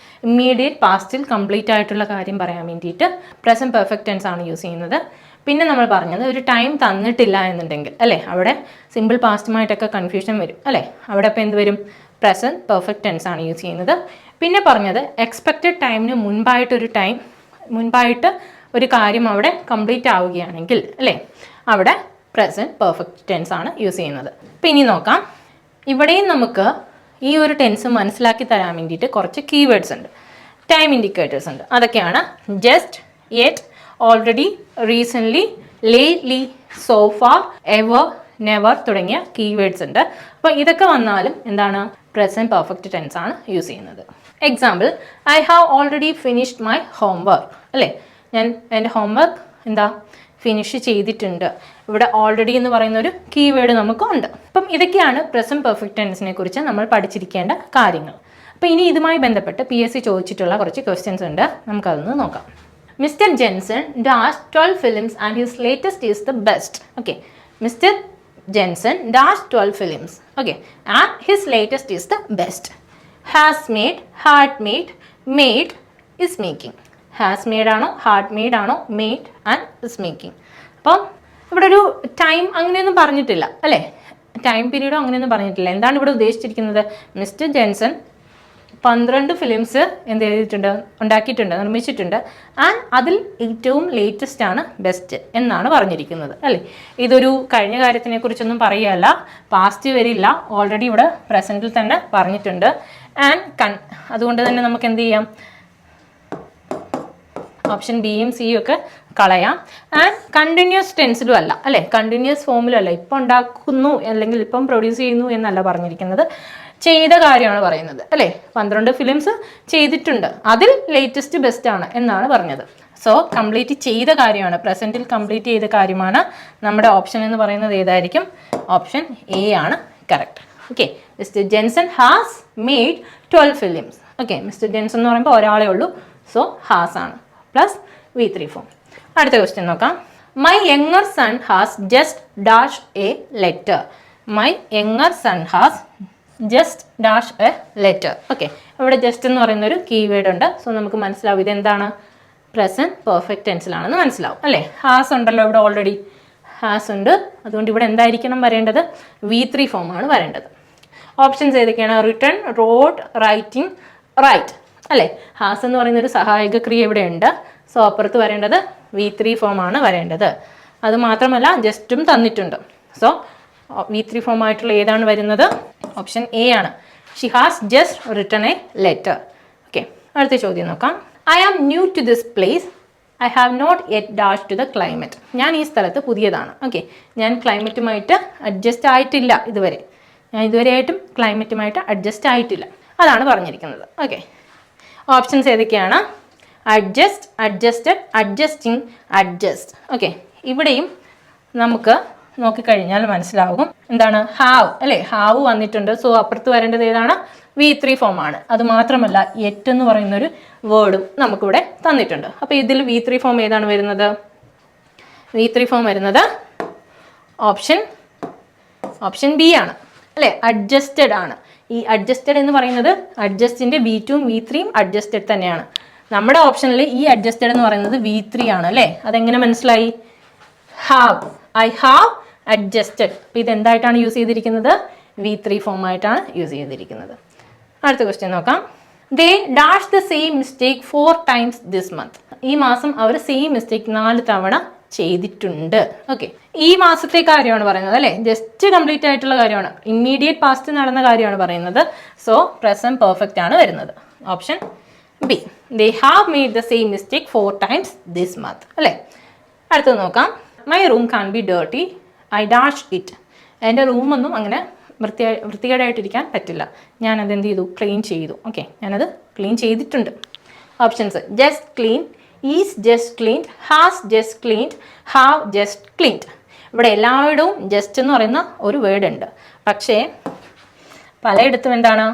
ഇമ്മീഡിയറ്റ് പാസ്റ്റിൽ കംപ്ലീറ്റ് ആയിട്ടുള്ള കാര്യം പറയാൻ വേണ്ടിയിട്ട് പ്രസൻറ്റ് പെർഫെക്റ്റ് ടെൻസ് ആണ് യൂസ് ചെയ്യുന്നത്. പിന്നെ നമ്മൾ പറഞ്ഞത് ഒരു ടൈം തന്നിട്ടില്ല എന്നുണ്ടെങ്കിൽ അല്ലേ, അവിടെ സിമ്പിൾ പാസ്റ്റുമായിട്ടൊക്കെ കൺഫ്യൂഷൻ വരും അല്ലേ? അവിടെ അപ്പോൾ എന്ത് വരും? പ്രസൻറ്റ് പെർഫെക്റ്റ് ടെൻസ് ആണ് യൂസ് ചെയ്യുന്നത്. പിന്നെ പറഞ്ഞത് എക്സ്പെക്റ്റഡ് ടൈമിന് മുൻപായിട്ട് ഒരു കാര്യം അവിടെ കംപ്ലീറ്റ് ആവുകയാണെങ്കിൽ അല്ലേ, അവിടെ പ്രസൻറ്റ് പെർഫെക്റ്റ് ടെൻസ് ആണ് യൂസ് ചെയ്യുന്നത്. അപ്പോൾ ഇനി നോക്കാം. ഇവിടെയും നമുക്ക് ഈ ഒരു ടെൻസ് മനസ്സിലാക്കി തരാൻ വേണ്ടിയിട്ട് കുറച്ച് കീവേഡ്സ് ഉണ്ട്, ടൈം ഇൻഡിക്കേറ്റേഴ്സ് ഉണ്ട്. അതൊക്കെയാണ് just, yet, already, recently, lately, so far, ever, never തുടങ്ങിയ കീവേഡ്സ് ഉണ്ട്. അപ്പോൾ ഇതൊക്കെ വന്നാലും എന്താണ്? പ്രസൻറ്റ് പെർഫെക്റ്റ് ടെൻസ് ആണ് യൂസ് ചെയ്യുന്നത്. Example, I have already finished my homework അല്ലേ, ഞാൻ എൻ്റെ ഹോംവർക്ക് എന്താ ഫിനിഷ് ചെയ്തിട്ടുണ്ട്. ഇവിടെ ഓൾറെഡി എന്ന് പറയുന്ന ഒരു കീവേഡ് നമുക്കുണ്ട്. അപ്പം ഇതൊക്കെയാണ് പ്രസൻറ്റ് പെർഫെക്റ്റ് ടെൻസിനെ കുറിച്ച് നമ്മൾ പഠിച്ചിരിക്കേണ്ട കാര്യങ്ങൾ. അപ്പോൾ ഇനി ഇതുമായി ബന്ധപ്പെട്ട് PSC ചോദിച്ചിട്ടുള്ള കുറച്ച് ക്വസ്റ്റ്യൻസ് ഉണ്ട്, നമുക്കതൊന്ന് നോക്കാം. Mr Jenson dash 12 films and his latest is the best. Okay, Mr. Jensen dash 12 films. Okay, and his latest is the best. Has made, had made, made, is making. Has made ആണോ had made ആണോ made and is making. അപ്പം ഇവിടെ ഒരു time അങ്ങനെയൊന്നും പറഞ്ഞിട്ടില്ല അല്ലേ, time പീരീഡോ അങ്ങനെയൊന്നും പറഞ്ഞിട്ടില്ല. എന്താണ് ഇവിടെ ഉദ്ദേശിച്ചിരിക്കുന്നത്? മിസ്റ്റർ ജെൻസൺ 12 ഫിലിംസ് എന്ത് ചെയ്തിട്ടുണ്ട്, ഉണ്ടാക്കിയിട്ടുണ്ട്, നിർമ്മിച്ചിട്ടുണ്ട്. ആൻഡ് അതിൽ ഏറ്റവും ലേറ്റസ്റ്റ് ആണ് ബെസ്റ്റ് എന്നാണ് പറഞ്ഞിരിക്കുന്നത് അല്ലേ. ഇതൊരു കഴിഞ്ഞ കാര്യത്തിനെ കുറിച്ചൊന്നും പറയുകയല്ല, പാസ്റ്റ് വരില്ല, ഓൾറെഡി ഇവിടെ പ്രസൻറ്റിൽ തന്നെ പറഞ്ഞിട്ടുണ്ട്. ആൻഡ് അതുകൊണ്ട് തന്നെ നമുക്ക് എന്ത് ചെയ്യാം, ഓപ്ഷൻ ബിയും സിയും ഒക്കെ കളയാം. ആൻഡ് കണ്ടിന്യൂസ് ടെൻസിലും അല്ല അല്ലേ, കണ്ടിന്യൂസ് ഫോമിലും അല്ല, ഇപ്പം ഉണ്ടാക്കുന്നു അല്ലെങ്കിൽ ഇപ്പം പ്രൊഡ്യൂസ് ചെയ്യുന്നു എന്നല്ല പറഞ്ഞിരിക്കുന്നത്, ചെയ്ത കാര്യമാണ് പറയുന്നത് അല്ലേ. 12 ഫിലിംസ് ചെയ്തിട്ടുണ്ട്, അതിൽ ലേറ്റസ്റ്റ് ബെസ്റ്റ് ആണ് എന്നാണ് പറഞ്ഞത്. സോ കംപ്ലീറ്റ് ചെയ്ത കാര്യമാണ്, പ്രസൻറ്റിൽ കംപ്ലീറ്റ് ചെയ്ത കാര്യമാണ്. നമ്മുടെ ഓപ്ഷൻ എന്ന് പറയുന്നത് ഏതായിരിക്കും? ഓപ്ഷൻ എ ആണ് correct. Okay, Mr Jenson has made 12 films. Okay, Mr Jenson എന്ന് പറയുമ്പോൾ ഒരാളേ ഉള്ളൂ, സോ ഹാസ് ആണ് പ്ലസ് V3 ഫോം. അടുത്ത ക്വസ്റ്റ്യൻ നോക്കാം. My younger son has just dash a letter. My younger son has just dash a letter. Okay, ഇവിടെ just എന്ന് പറയുന്ന ഒരു കീവേഡ് ഉണ്ട്. സോ നമുക്ക് മനസ്സിലാവും ഇതെന്താണ്, പ്രസൻറ്റ് പെർഫെക്റ്റ് ടെൻസിലാണെന്ന് മനസ്സിലാവും അല്ലേ. ഹാസ് ഉണ്ടല്ലോ ഇവിടെ, ഓൾറെഡി ഹാസ് ഉണ്ട്, അതുകൊണ്ട് ഇവിടെ എന്തായിരിക്കണം വരേണ്ടത്? V3 ഫോം ആണ് വരേണ്ടത്. ഓപ്ഷൻസ് ഏതൊക്കെയാണ്? റിട്ടൺ, റോഡ്, റൈറ്റിംഗ്, റൈറ്റ് അല്ലേ. ഹാസ് എന്ന് പറയുന്ന ഒരു സഹായക ക്രിയ ഇവിടെ ഉണ്ട്. സോ അപ്പുറത്ത് വരേണ്ടത് V3 ഫോം ആണ് വരേണ്ടത്. അത് മാത്രമല്ല ജസ്റ്റും തന്നിട്ടുണ്ട്. സോ V3 ഫോം ആയിട്ടുള്ള ഏതാണ് വരുന്നത്? ഓപ്ഷൻ എ ആണ്. She has just written a letter. Okay, അടുത്ത ചോദ്യം നോക്കാം. I am new to this place. I have not yet dash to the climate. ഞാൻ ഈ സ്ഥലത്ത് പുതിയതാണ്. ഓക്കെ, ഞാൻ ക്ലൈമറ്റുമായിട്ട് അഡ്ജസ്റ്റ് ആയിട്ടില്ല ഇതുവരെ. ഞാൻ ഇതുവരെയായിട്ടും ക്ലൈമറ്റുമായിട്ട് അഡ്ജസ്റ്റ് ആയിട്ടില്ല, അതാണ് പറഞ്ഞിരിക്കുന്നത്. ഓക്കെ, ഓപ്ഷൻസ് ഏതൊക്കെയാണ്? Adjust, adjusted, adjusting, adjust. Okay, ഇവിടെയും നമുക്ക് നോക്കിക്കഴിഞ്ഞാൽ മനസ്സിലാകും എന്താണ്, ഹാവ് അല്ലേ, ഹാവ് വന്നിട്ടുണ്ട്. സോ അപ്പുറത്ത് വരേണ്ടത് ഏതാണ്? V3 ഫോം ആണ്. അത് മാത്രമല്ല യെറ്റ് എന്ന് പറയുന്നൊരു വേർഡും നമുക്കിവിടെ തന്നിട്ടുണ്ട്. അപ്പോൾ ഇതിൽ V3 ഫോം ഏതാണ് വരുന്നത്? V3 ഫോം വരുന്നത് ഓപ്ഷൻ ബി ആണ് അല്ലേ, അഡ്ജസ്റ്റഡ് ആണ്. ഈ അഡ്ജസ്റ്റഡ് എന്ന് പറയുന്നത് അഡ്ജസ്റ്റിൻ്റെ V2ഉം V3യും അഡ്ജസ്റ്റഡ് തന്നെയാണ്. നമ്മുടെ ഓപ്ഷനിൽ ഈ അഡ്ജസ്റ്റഡ് എന്ന് പറയുന്നത് V3 ആണ് അല്ലേ. അതെങ്ങനെ മനസ്സിലായി? Have, I have adjusted. അപ്പോൾ ഇതെന്തായിട്ടാണ് യൂസ് ചെയ്തിരിക്കുന്നത്? V3 ഫോം ആയിട്ടാണ് യൂസ് ചെയ്തിരിക്കുന്നത്. അടുത്ത ക്വസ്റ്റ്യൻ നോക്കാം. They dash the same mistake 4 times this month. ഈ മാസം അവർ സെയിം മിസ്റ്റേക്ക് 4 തവണ ചെയ്തിട്ടുണ്ട്. ഓക്കെ, ഈ മാസത്തെ കാര്യമാണ് പറയുന്നത് അല്ലേ, ജസ്റ്റ് കംപ്ലീറ്റ് ആയിട്ടുള്ള കാര്യമാണ്, ഇമ്മീഡിയറ്റ് പാസ്റ്റ് നടന്ന കാര്യമാണ് പറയുന്നത്. സോ പ്രസന്റ് പെർഫെക്റ്റ് ആണ് വരുന്നത്. Option B, they have made the same mistake 4 times this month അല്ലേ. അടുത്തത് നോക്കാം. My room can be dirty, I dash it. എൻ്റെ റൂമൊന്നും അങ്ങനെ വൃത്തികേടായിട്ടിരിക്കാൻ പറ്റില്ല, ഞാനത് എന്ത് ചെയ്തു? ക്ലീൻ ചെയ്തു. ഓക്കെ, ഞാനത് ക്ലീൻ ചെയ്തിട്ടുണ്ട്. Options just clean, is just cleaned, has just cleaned, have just cleaned. ഇവിടെ എല്ലായിടവും ജസ്റ്റ് എന്ന് പറയുന്ന ഒരു വേർഡ് ഉണ്ട്, പക്ഷേ പലയിടത്തും എന്താണ്,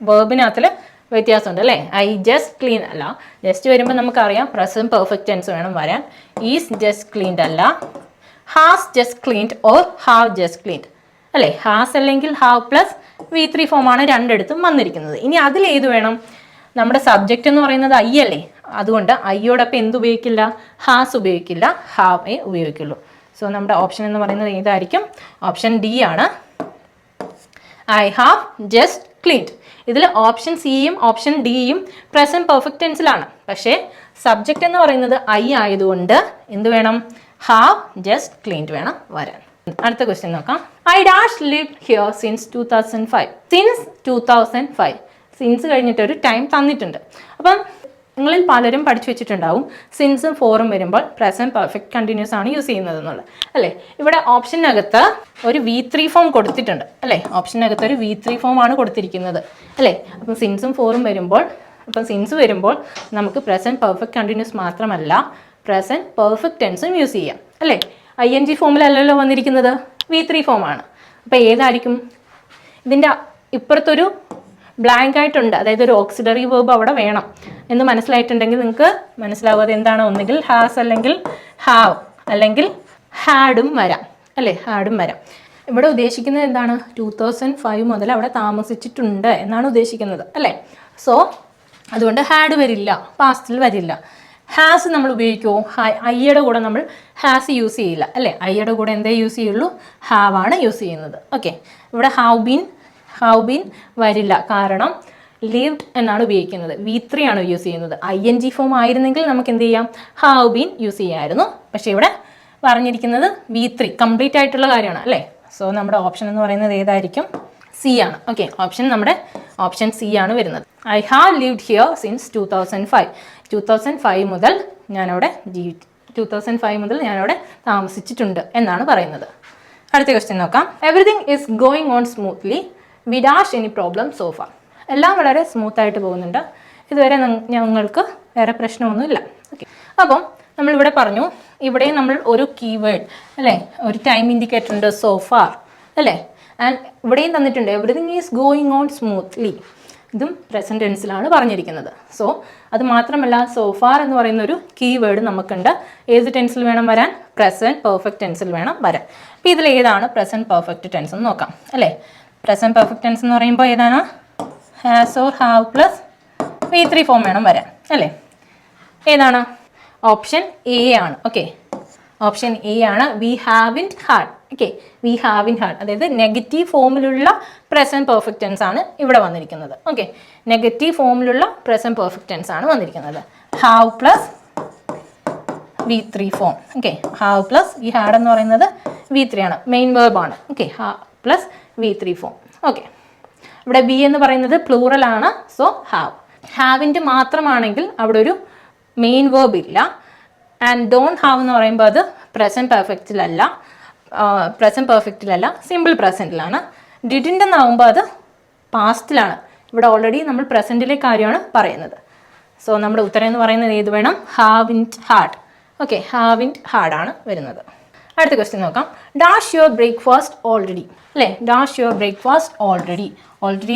വേർബിനകത്തിൽ വ്യത്യാസമുണ്ട് അല്ലേ. ഐ ജസ്റ്റ് ക്ലീൻ അല്ല, ജസ്റ്റ് വരുമ്പോൾ നമുക്കറിയാം പ്രസന്റ് പെർഫെക്റ്റ് ടെൻസ് വേണം വരാൻ. ഈസ് ജസ്റ്റ് ക്ലീൻഡ് അല്ല, has just cleaned or have just cleaned അല്ലേ. ഹാസ് അല്ലെങ്കിൽ ഹാവ് പ്ലസ് V3 ഫോമാണ് രണ്ടിടത്തും വന്നിരിക്കുന്നത്. ഇനി അതിലേത് വേണം? നമ്മുടെ സബ്ജക്റ്റ് എന്ന് പറയുന്നത് ഐ അല്ലേ, അതുകൊണ്ട് ഐയോടൊപ്പം എന്ത് ഉപയോഗിക്കില്ല? ഹാസ് ഉപയോഗിക്കില്ല, ഹാവ് ഉപയോഗിക്കുള്ളൂ. സോ നമ്മുടെ ഓപ്ഷൻ എന്ന് പറയുന്നത് ഏതായിരിക്കും? ഓപ്ഷൻ ഡി ആണ്, ഐ ഹാവ് ജസ്റ്റ് ക്ലീൻഡ്. ഇതിൽ ഓപ്ഷൻ സിയും ഓപ്ഷൻ ഡിയും പ്രസന്റ് പെർഫെക്റ്റ് ടെൻസിലാണ്, പക്ഷേ സബ്ജക്റ്റ് എന്ന് പറയുന്നത് ഐ ആയതുകൊണ്ട് എന്ത് വേണം? ഹാവ് ജസ്റ്റ് ക്ലീൻഡ് വേണം വരാൻ. അടുത്ത ക്വസ്റ്റ്യൻ നോക്കാം. I dash live here since 2005. Since 2005, since കഴിഞ്ഞിട്ട് ഒരു ടൈം തന്നിട്ടുണ്ട്. അപ്പം നിങ്ങളിൽ പലരും പഠിച്ചു വെച്ചിട്ടുണ്ടാവും സിൻസും ഫോറും വരുമ്പോൾ പ്രസന്റ് പെർഫെക്റ്റ് കണ്ടിന്യൂസ് ആണ് യൂസ് ചെയ്യുന്നത് എന്നുള്ളത് അല്ലേ. ഇവിടെ ഓപ്ഷനകത്ത് ഒരു V3 ഫോം കൊടുത്തിട്ടുണ്ട് അല്ലേ, ഓപ്ഷനകത്ത് ഒരു V3 ഫോം ആണ് കൊടുത്തിരിക്കുന്നത് അല്ലേ. അപ്പം സിൻസും ഫോറും വരുമ്പോൾ, അപ്പം സിൻസ് വരുമ്പോൾ നമുക്ക് പ്രസന്റ് പെർഫെക്റ്റ് കണ്ടിന്യൂസ് മാത്രമല്ല പ്രസന്റ് പെർഫെക്റ്റ് ടെൻസും യൂസ് ചെയ്യാം അല്ലേ. ING ഫോമിലല്ലല്ലോ വന്നിരിക്കുന്നത്, V3 ഫോമാണ്. അപ്പോൾ ഏതായിരിക്കും? ഇതിൻ്റെ ഇപ്പുറത്തൊരു ബ്ലാങ്ക് ആയിട്ടുണ്ട്, അതായത് ഒരു ഓക്സിലറി വേർബ് അവിടെ വേണം എന്ന് മനസ്സിലായിട്ടുണ്ടെങ്കിൽ നിങ്ങൾക്ക് മനസ്സിലാവാതെ എന്താണ്, ഒന്നുകിൽ ഹാസ് അല്ലെങ്കിൽ ഹാവ് അല്ലെങ്കിൽ ഹാഡും വരാം അല്ലേ, ഹാഡും വരാം. ഇവിടെ ഉദ്ദേശിക്കുന്നത് എന്താണ്, 2005 മുതൽ അവിടെ താമസിച്ചിട്ടുണ്ട് എന്നാണ് ഉദ്ദേശിക്കുന്നത് അല്ലേ. സോ അതുകൊണ്ട് ഹാഡ് വരില്ല, പാസ്റ്റിൽ വരില്ല. ഹാസ് നമ്മൾ ഉപയോഗിക്കുമോ, ഐയുടെ കൂടെ നമ്മൾ ഹാസ് യൂസ് ചെയ്യില്ല അല്ലേ. ഐയുടെ കൂടെ എന്തേ യൂസ് ചെയ്യുള്ളൂ, ഹാവ് ആണ് യൂസ് ചെയ്യുന്നത്. ഓക്കെ, ഇവിടെ ഹാവ് ബീൻ വരില്ല, കാരണം ലിവ്ഡ് എന്നാണ് ഉപയോഗിക്കുന്നത്. V3 ആണ് യൂസ് ചെയ്യുന്നത്. ING ഫോം ആയിരുന്നെങ്കിൽ നമുക്ക് എന്ത് ചെയ്യാം, ഹാവ് ബീൻ യൂസ് ചെയ്യാമായിരുന്നു. പക്ഷേ ഇവിടെ പറഞ്ഞിരിക്കുന്നത് V3 കംപ്ലീറ്റ് ആയിട്ടുള്ള കാര്യമാണ് അല്ലേ. സോ നമ്മുടെ ഓപ്ഷൻ എന്ന് പറയുന്നത് ഏതായിരിക്കും, സി ആണ്. ഓക്കെ, ഓപ്ഷൻ സി ആണ് വരുന്നത്. I have lived here since 2005. 2005 മുതൽ ഞാനവിടെ താമസിച്ചിട്ടുണ്ട് എന്നാണ് പറയുന്നത്. അടുത്ത ക്വസ്റ്റ്യൻ നോക്കാം. Everything is going on smoothly we dash any problem so far. എല്ലാം വളരെ സ്മൂത്ത് ആയിട്ട് പോകുന്നുണ്ട്, ഇതുവരെ ഞങ്ങൾക്ക് വേറെ പ്രശ്നമൊന്നുമില്ല. ഓക്കെ, അപ്പം നമ്മളിവിടെ പറഞ്ഞു, ഇവിടെ നമ്മൾ ഒരു കീവേഡ് അല്ലേ, ഒരു ടൈം ഇൻഡിക്കേറ്റർ ഉണ്ട്, സോഫാർ അല്ലേ. ആൻഡ് ഇവിടെയും തന്നിട്ടുണ്ട് everything is going on smoothly, ഇതും പ്രസൻറ്റ് ടെൻസിലാണ് പറഞ്ഞിരിക്കുന്നത്. സോ അത് മാത്രമല്ല, സോഫാർ എന്ന് പറയുന്ന ഒരു കീവേഡ് നമുക്കുണ്ട്. ഏത് ടെൻസിൽ വേണം വരാൻ, പ്രസൻറ്റ് പെർഫെക്റ്റ് ടെൻസിൽ വേണം വരാൻ. അപ്പോൾ ഇതിൽ ഏതാണ് പ്രസൻറ്റ് പെർഫെക്റ്റ് ടെൻസ് എന്ന് നോക്കാം അല്ലേ. പ്രസൻറ്റ് പെർഫെക്റ്റ് ടെൻസ് എന്ന് പറയുമ്പോൾ ഏതാണ്, has or have plus V3 form വേണം വരാൻ അല്ലേ. ഏതാണ്, ഓപ്ഷൻ എ ആണ്. ഓക്കെ, ഓപ്ഷൻ എ ആണ്, we haven't had. Okay, we haven't had, അതായത് നെഗറ്റീവ് ഫോമിലുള്ള പ്രസൻറ്റ് പെർഫെക്റ്റ് ടെൻസ് ആണ് ഇവിടെ വന്നിരിക്കുന്നത്. ഓക്കെ, നെഗറ്റീവ് ഫോമിലുള്ള പ്രസൻറ്റ് പെർഫെക്റ്റ് ടെൻസ് ആണ് വന്നിരിക്കുന്നത്. Have plus V3 form. Okay, have plus we had എന്ന് പറയുന്നത് V3 ആണ്, മെയിൻ വേർബ് ആണ്. Okay, have plus V3 form. Okay, ഇവിടെ ബി എന്ന് പറയുന്നത് പ്ലൂറൽ ആണ്. സോ ഹാവിൻ്റെ മാത്രമാണെങ്കിൽ അവിടെ ഒരു മെയിൻ വേർബ് ഇല്ല. ആൻഡ് ഡോണ്ട് ഹാവ് എന്ന് പറയുമ്പോൾ അത് പ്രസൻറ്റ് പെർഫെക്റ്റിലല്ല, സിമ്പിൾ പ്രസൻറ്റിലാണ്. ഡിഡിൻ്റ് എന്നാകുമ്പോൾ അത് പാസ്റ്റിലാണ്. ഇവിടെ ഓൾറെഡി നമ്മൾ പ്രസൻറ്റിലെ കാര്യമാണ് പറയുന്നത്. സോ നമ്മുടെ ഉത്തരം എന്ന് പറയുന്നത് ഏത് വേണം, ഹാവിൻറ്റ് ഹാഡ്. ഓക്കെ, ഹാവിൻറ്റ് ഹാഡാണ് വരുന്നത്. അടുത്ത ക്വസ്റ്റ്യൻ നോക്കാം. ഡാഷ് യുവർ ബ്രേക്ക്ഫാസ്റ്റ് ഓൾറെഡി അല്ലേ. ഡാഷ് യുവർ ബ്രേക്ക്ഫാസ്റ്റ് ഓൾറെഡി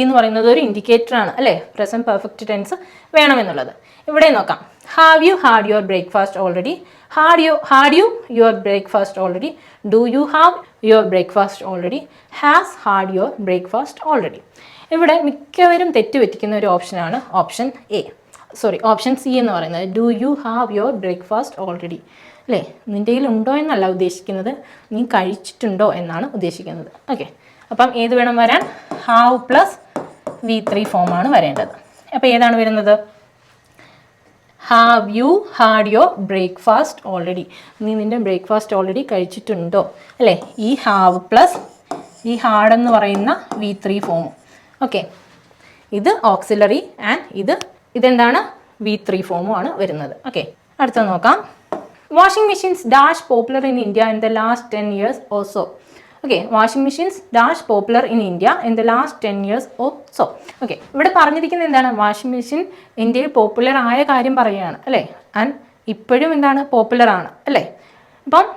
എന്ന് പറയുന്നത് ഒരു ഇൻഡിക്കേറ്റർ ആണ് അല്ലേ, പ്രസൻറ്റ് പെർഫെക്റ്റ് ടെൻസ് വേണമെന്നുള്ളത്. ഇവിടെ നോക്കാം. Have you had your breakfast already, had you your breakfast already, do you have your breakfast already, has had your breakfast already. ഇവിടെ മിക്കവരും തെറ്റുപറ്റിക്കുന്ന ഒരു ഓപ്ഷനാണ് ഓപ്ഷൻ സി എന്ന് പറയുന്നത്, do you have your breakfast already അല്ലേ. നിൻ്റെ കയ്യിൽ ഉണ്ടോ എന്നല്ല ഉദ്ദേശിക്കുന്നത്, നീ കഴിച്ചിട്ടുണ്ടോ എന്നാണ് ഉദ്ദേശിക്കുന്നത്. ഓക്കെ, അപ്പം ഏത് വേണം വരാൻ, ഹാവ് പ്ലസ് V3 ഫോമാണ് വരേണ്ടത്. അപ്പോൾ ഏതാണ് വരുന്നത്, have you had your breakfast already, നീ നിൻ്റെ ബ്രേക്ക്ഫാസ്റ്റ് ഓൾറെഡി കഴിച്ചിട്ടുണ്ടോ അല്ലേ. ഈ ഹാവ് പ്ലസ് ഈ ഹാഡ് എന്ന് പറയുന്ന V3 ഫോമും. ഓക്കെ, ഇത് ഓക്സിലറി ആൻഡ് ഇതെന്താണ്, V3 ഫോമും ആണ് വരുന്നത്. ഓക്കെ, അടുത്ത നോക്കാം. Washing machines dash popular in India in the last 10 years or so. Okay, washing machines dash popular in India in the last 10 years or so. Okay, ഇവിടെ പറഞ്ഞിരിക്കുന്നത് എന്താണ്, വാഷിംഗ് മെഷീൻ ഇന്ത്യയിൽ പോപ്പുലർ ആയ കാര്യം പറയുകയാണ് അല്ലേ. ആൻഡ് ഇപ്പോഴും എന്താണ്, പോപ്പുലർ ആണ് അല്ലേ. അപ്പം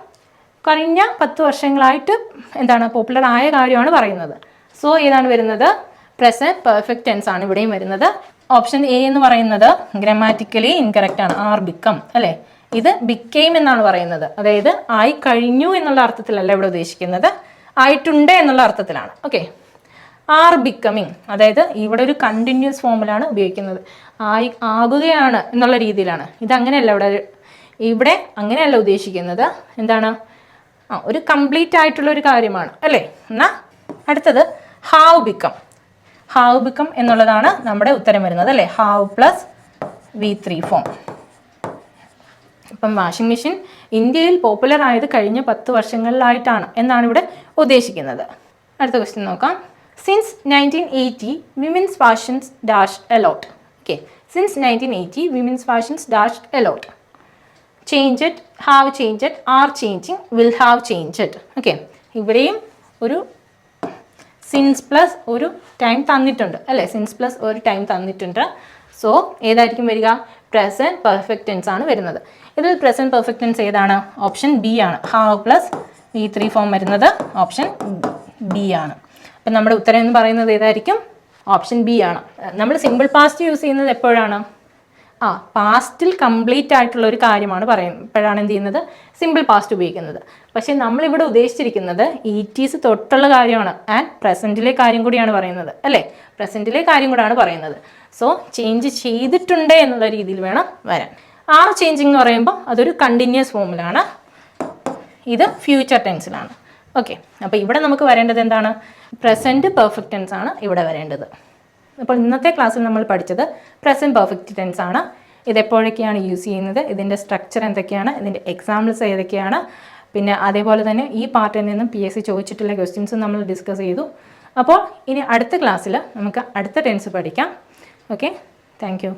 കഴിഞ്ഞ 10 വർഷങ്ങളായിട്ട് എന്താണ്, പോപ്പുലർ ആയ കാര്യമാണ് പറയുന്നത്. സോ ഏതാണ് വരുന്നത്, പ്രസൻറ്റ് പെർഫെക്റ്റ് ടെൻസ് ആണ് ഇവിടെയും വരുന്നത്. ഓപ്ഷൻ എ എന്ന് പറയുന്നത് ഗ്രാമാറ്റിക്കലി ഇൻകറക്റ്റ് ആണ്, ആർ ബിക്കം അല്ലേ. ഇത് ബിക്കെയിം എന്നാണ് പറയുന്നത്, അതായത് ആയി കഴിഞ്ഞു എന്നുള്ള അർത്ഥത്തിലല്ല ഇവിടെ ഉദ്ദേശിക്കുന്നത്, ആയിട്ടുണ്ട് എന്നുള്ള അർത്ഥത്തിലാണ്. ഓക്കെ, ആർ ബിക്കമിങ്, അതായത് ഇവിടെ ഒരു കണ്ടിന്യൂസ് ഫോമിലാണ് ഉപയോഗിക്കുന്നത്, ആകുകയാണ് എന്നുള്ള രീതിയിലാണ്. ഇതങ്ങനെയല്ല, ഇവിടെ അങ്ങനെയല്ല ഉദ്ദേശിക്കുന്നത്. എന്താണ്, ഒരു കംപ്ലീറ്റ് ആയിട്ടുള്ള ഒരു കാര്യമാണ് അല്ലേ. എന്നാൽ അടുത്തത് ഹാവ് ബിക്കം എന്നുള്ളതാണ് നമ്മുടെ ഉത്തരം വരുന്നത് അല്ലേ, ഹാവ് പ്ലസ് V3 ഫോം. അപ്പം വാഷിംഗ് മെഷീൻ ഇന്ത്യയിൽ പോപ്പുലർ ആയത് കഴിഞ്ഞ 10 വർഷങ്ങളിലായിട്ടാണ് എന്നാണ് ഇവിടെ ഉദ്ദേശിക്കുന്നത്. അടുത്ത ക്വസ്റ്റ്യൻ നോക്കാം. Since 1980 women's fashions dash a lot. Okay, since 1980 women's fashions dash a lot. Change it, have change it, R changing, will have change it. Okay, ഇവിടെയും ഒരു സിൻസ് പ്ലസ് ഒരു ടൈം തന്നിട്ടുണ്ട് അല്ലേ, സിൻസ് പ്ലസ് ഒരു ടൈം തന്നിട്ടുണ്ട്. സോ ഏതായിരിക്കും വരിക, പ്രസൻറ്റ് പെർഫെക്റ്റ് ടെൻസ് ആണ് വരുന്നത്. ഇതിൽ പ്രസൻറ്റ് പെർഫെക്റ്റ് ടെൻസ് ഏതാണ്, ഓപ്ഷൻ ബി ആണ്. ഹാവ് പ്ലസ് V3 ഫോം വരുന്നത് ഓപ്ഷൻ ബി ആണ്. അപ്പം നമ്മുടെ ഉത്തരം എന്ന് പറയുന്നത് ഏതായിരിക്കും, ഓപ്ഷൻ ബി ആണ്. നമ്മൾ സിമ്പിൾ പാസ്റ്റ് യൂസ് ചെയ്യുന്നത് എപ്പോഴാണ്? പാസ്റ്റിൽ കംപ്ലീറ്റ് ആയിട്ടുള്ള ഒരു കാര്യമാണ് പറയുന്നത്. ഇപ്പോഴാണ് എന്ത് ചെയ്യുന്നത്? സിമ്പിൾ പാസ്റ്റ് ഉപയോഗിക്കുന്നത്. പക്ഷേ നമ്മളിവിടെ ഉദ്ദേശിച്ചിരിക്കുന്നത് ഈറ്റീസ് തൊട്ടുള്ള കാര്യമാണ് ആൻഡ് പ്രസൻറ്റിലെ കാര്യം കൂടിയാണ് പറയുന്നത്, അല്ലേ? പ്രസൻറ്റിലെ കാര്യം കൂടാണ് പറയുന്നത്. സോ ചേഞ്ച് ചെയ്തിട്ടുണ്ട് എന്നുള്ള രീതിയിൽ വേണം വരാൻ. ചേഞ്ചിങ് എന്ന് പറയുമ്പോൾ അതൊരു കണ്ടിന്യൂസ് ഫോമിലാണ്, ഇത് ഫ്യൂച്ചർ ടെൻസിലാണ്. ഓക്കെ, അപ്പോൾ ഇവിടെ നമുക്ക് വരേണ്ടത് എന്താണ്? പ്രസൻറ്റ് പെർഫെക്റ്റ് ടെൻസ് ആണ് ഇവിടെ വരേണ്ടത്. അപ്പോൾ ഇന്നത്തെ ക്ലാസ്സിൽ നമ്മൾ പഠിച്ചത് പ്രസൻറ്റ് പെർഫെക്റ്റ് ടെൻസ് ആണ്. ഇതെപ്പോഴൊക്കെയാണ് യൂസ് ചെയ്യുന്നത്, ഇതിൻ്റെ സ്ട്രക്ചർ എന്തൊക്കെയാണ്, ഇതിൻ്റെ എക്സാമ്പിൾസ് ഏതൊക്കെയാണ്, പിന്നെ അതേപോലെ തന്നെ ഈ പാർട്ടിൽ നിന്നും PSC ചോദിച്ചിട്ടുള്ള ക്വസ്റ്റ്യൻസും നമ്മൾ ഡിസ്കസ് ചെയ്തു. അപ്പോൾ ഇനി അടുത്ത ക്ലാസ്സിൽ നമുക്ക് അടുത്ത ടെൻസ് പഠിക്കാം. Okay, thank you.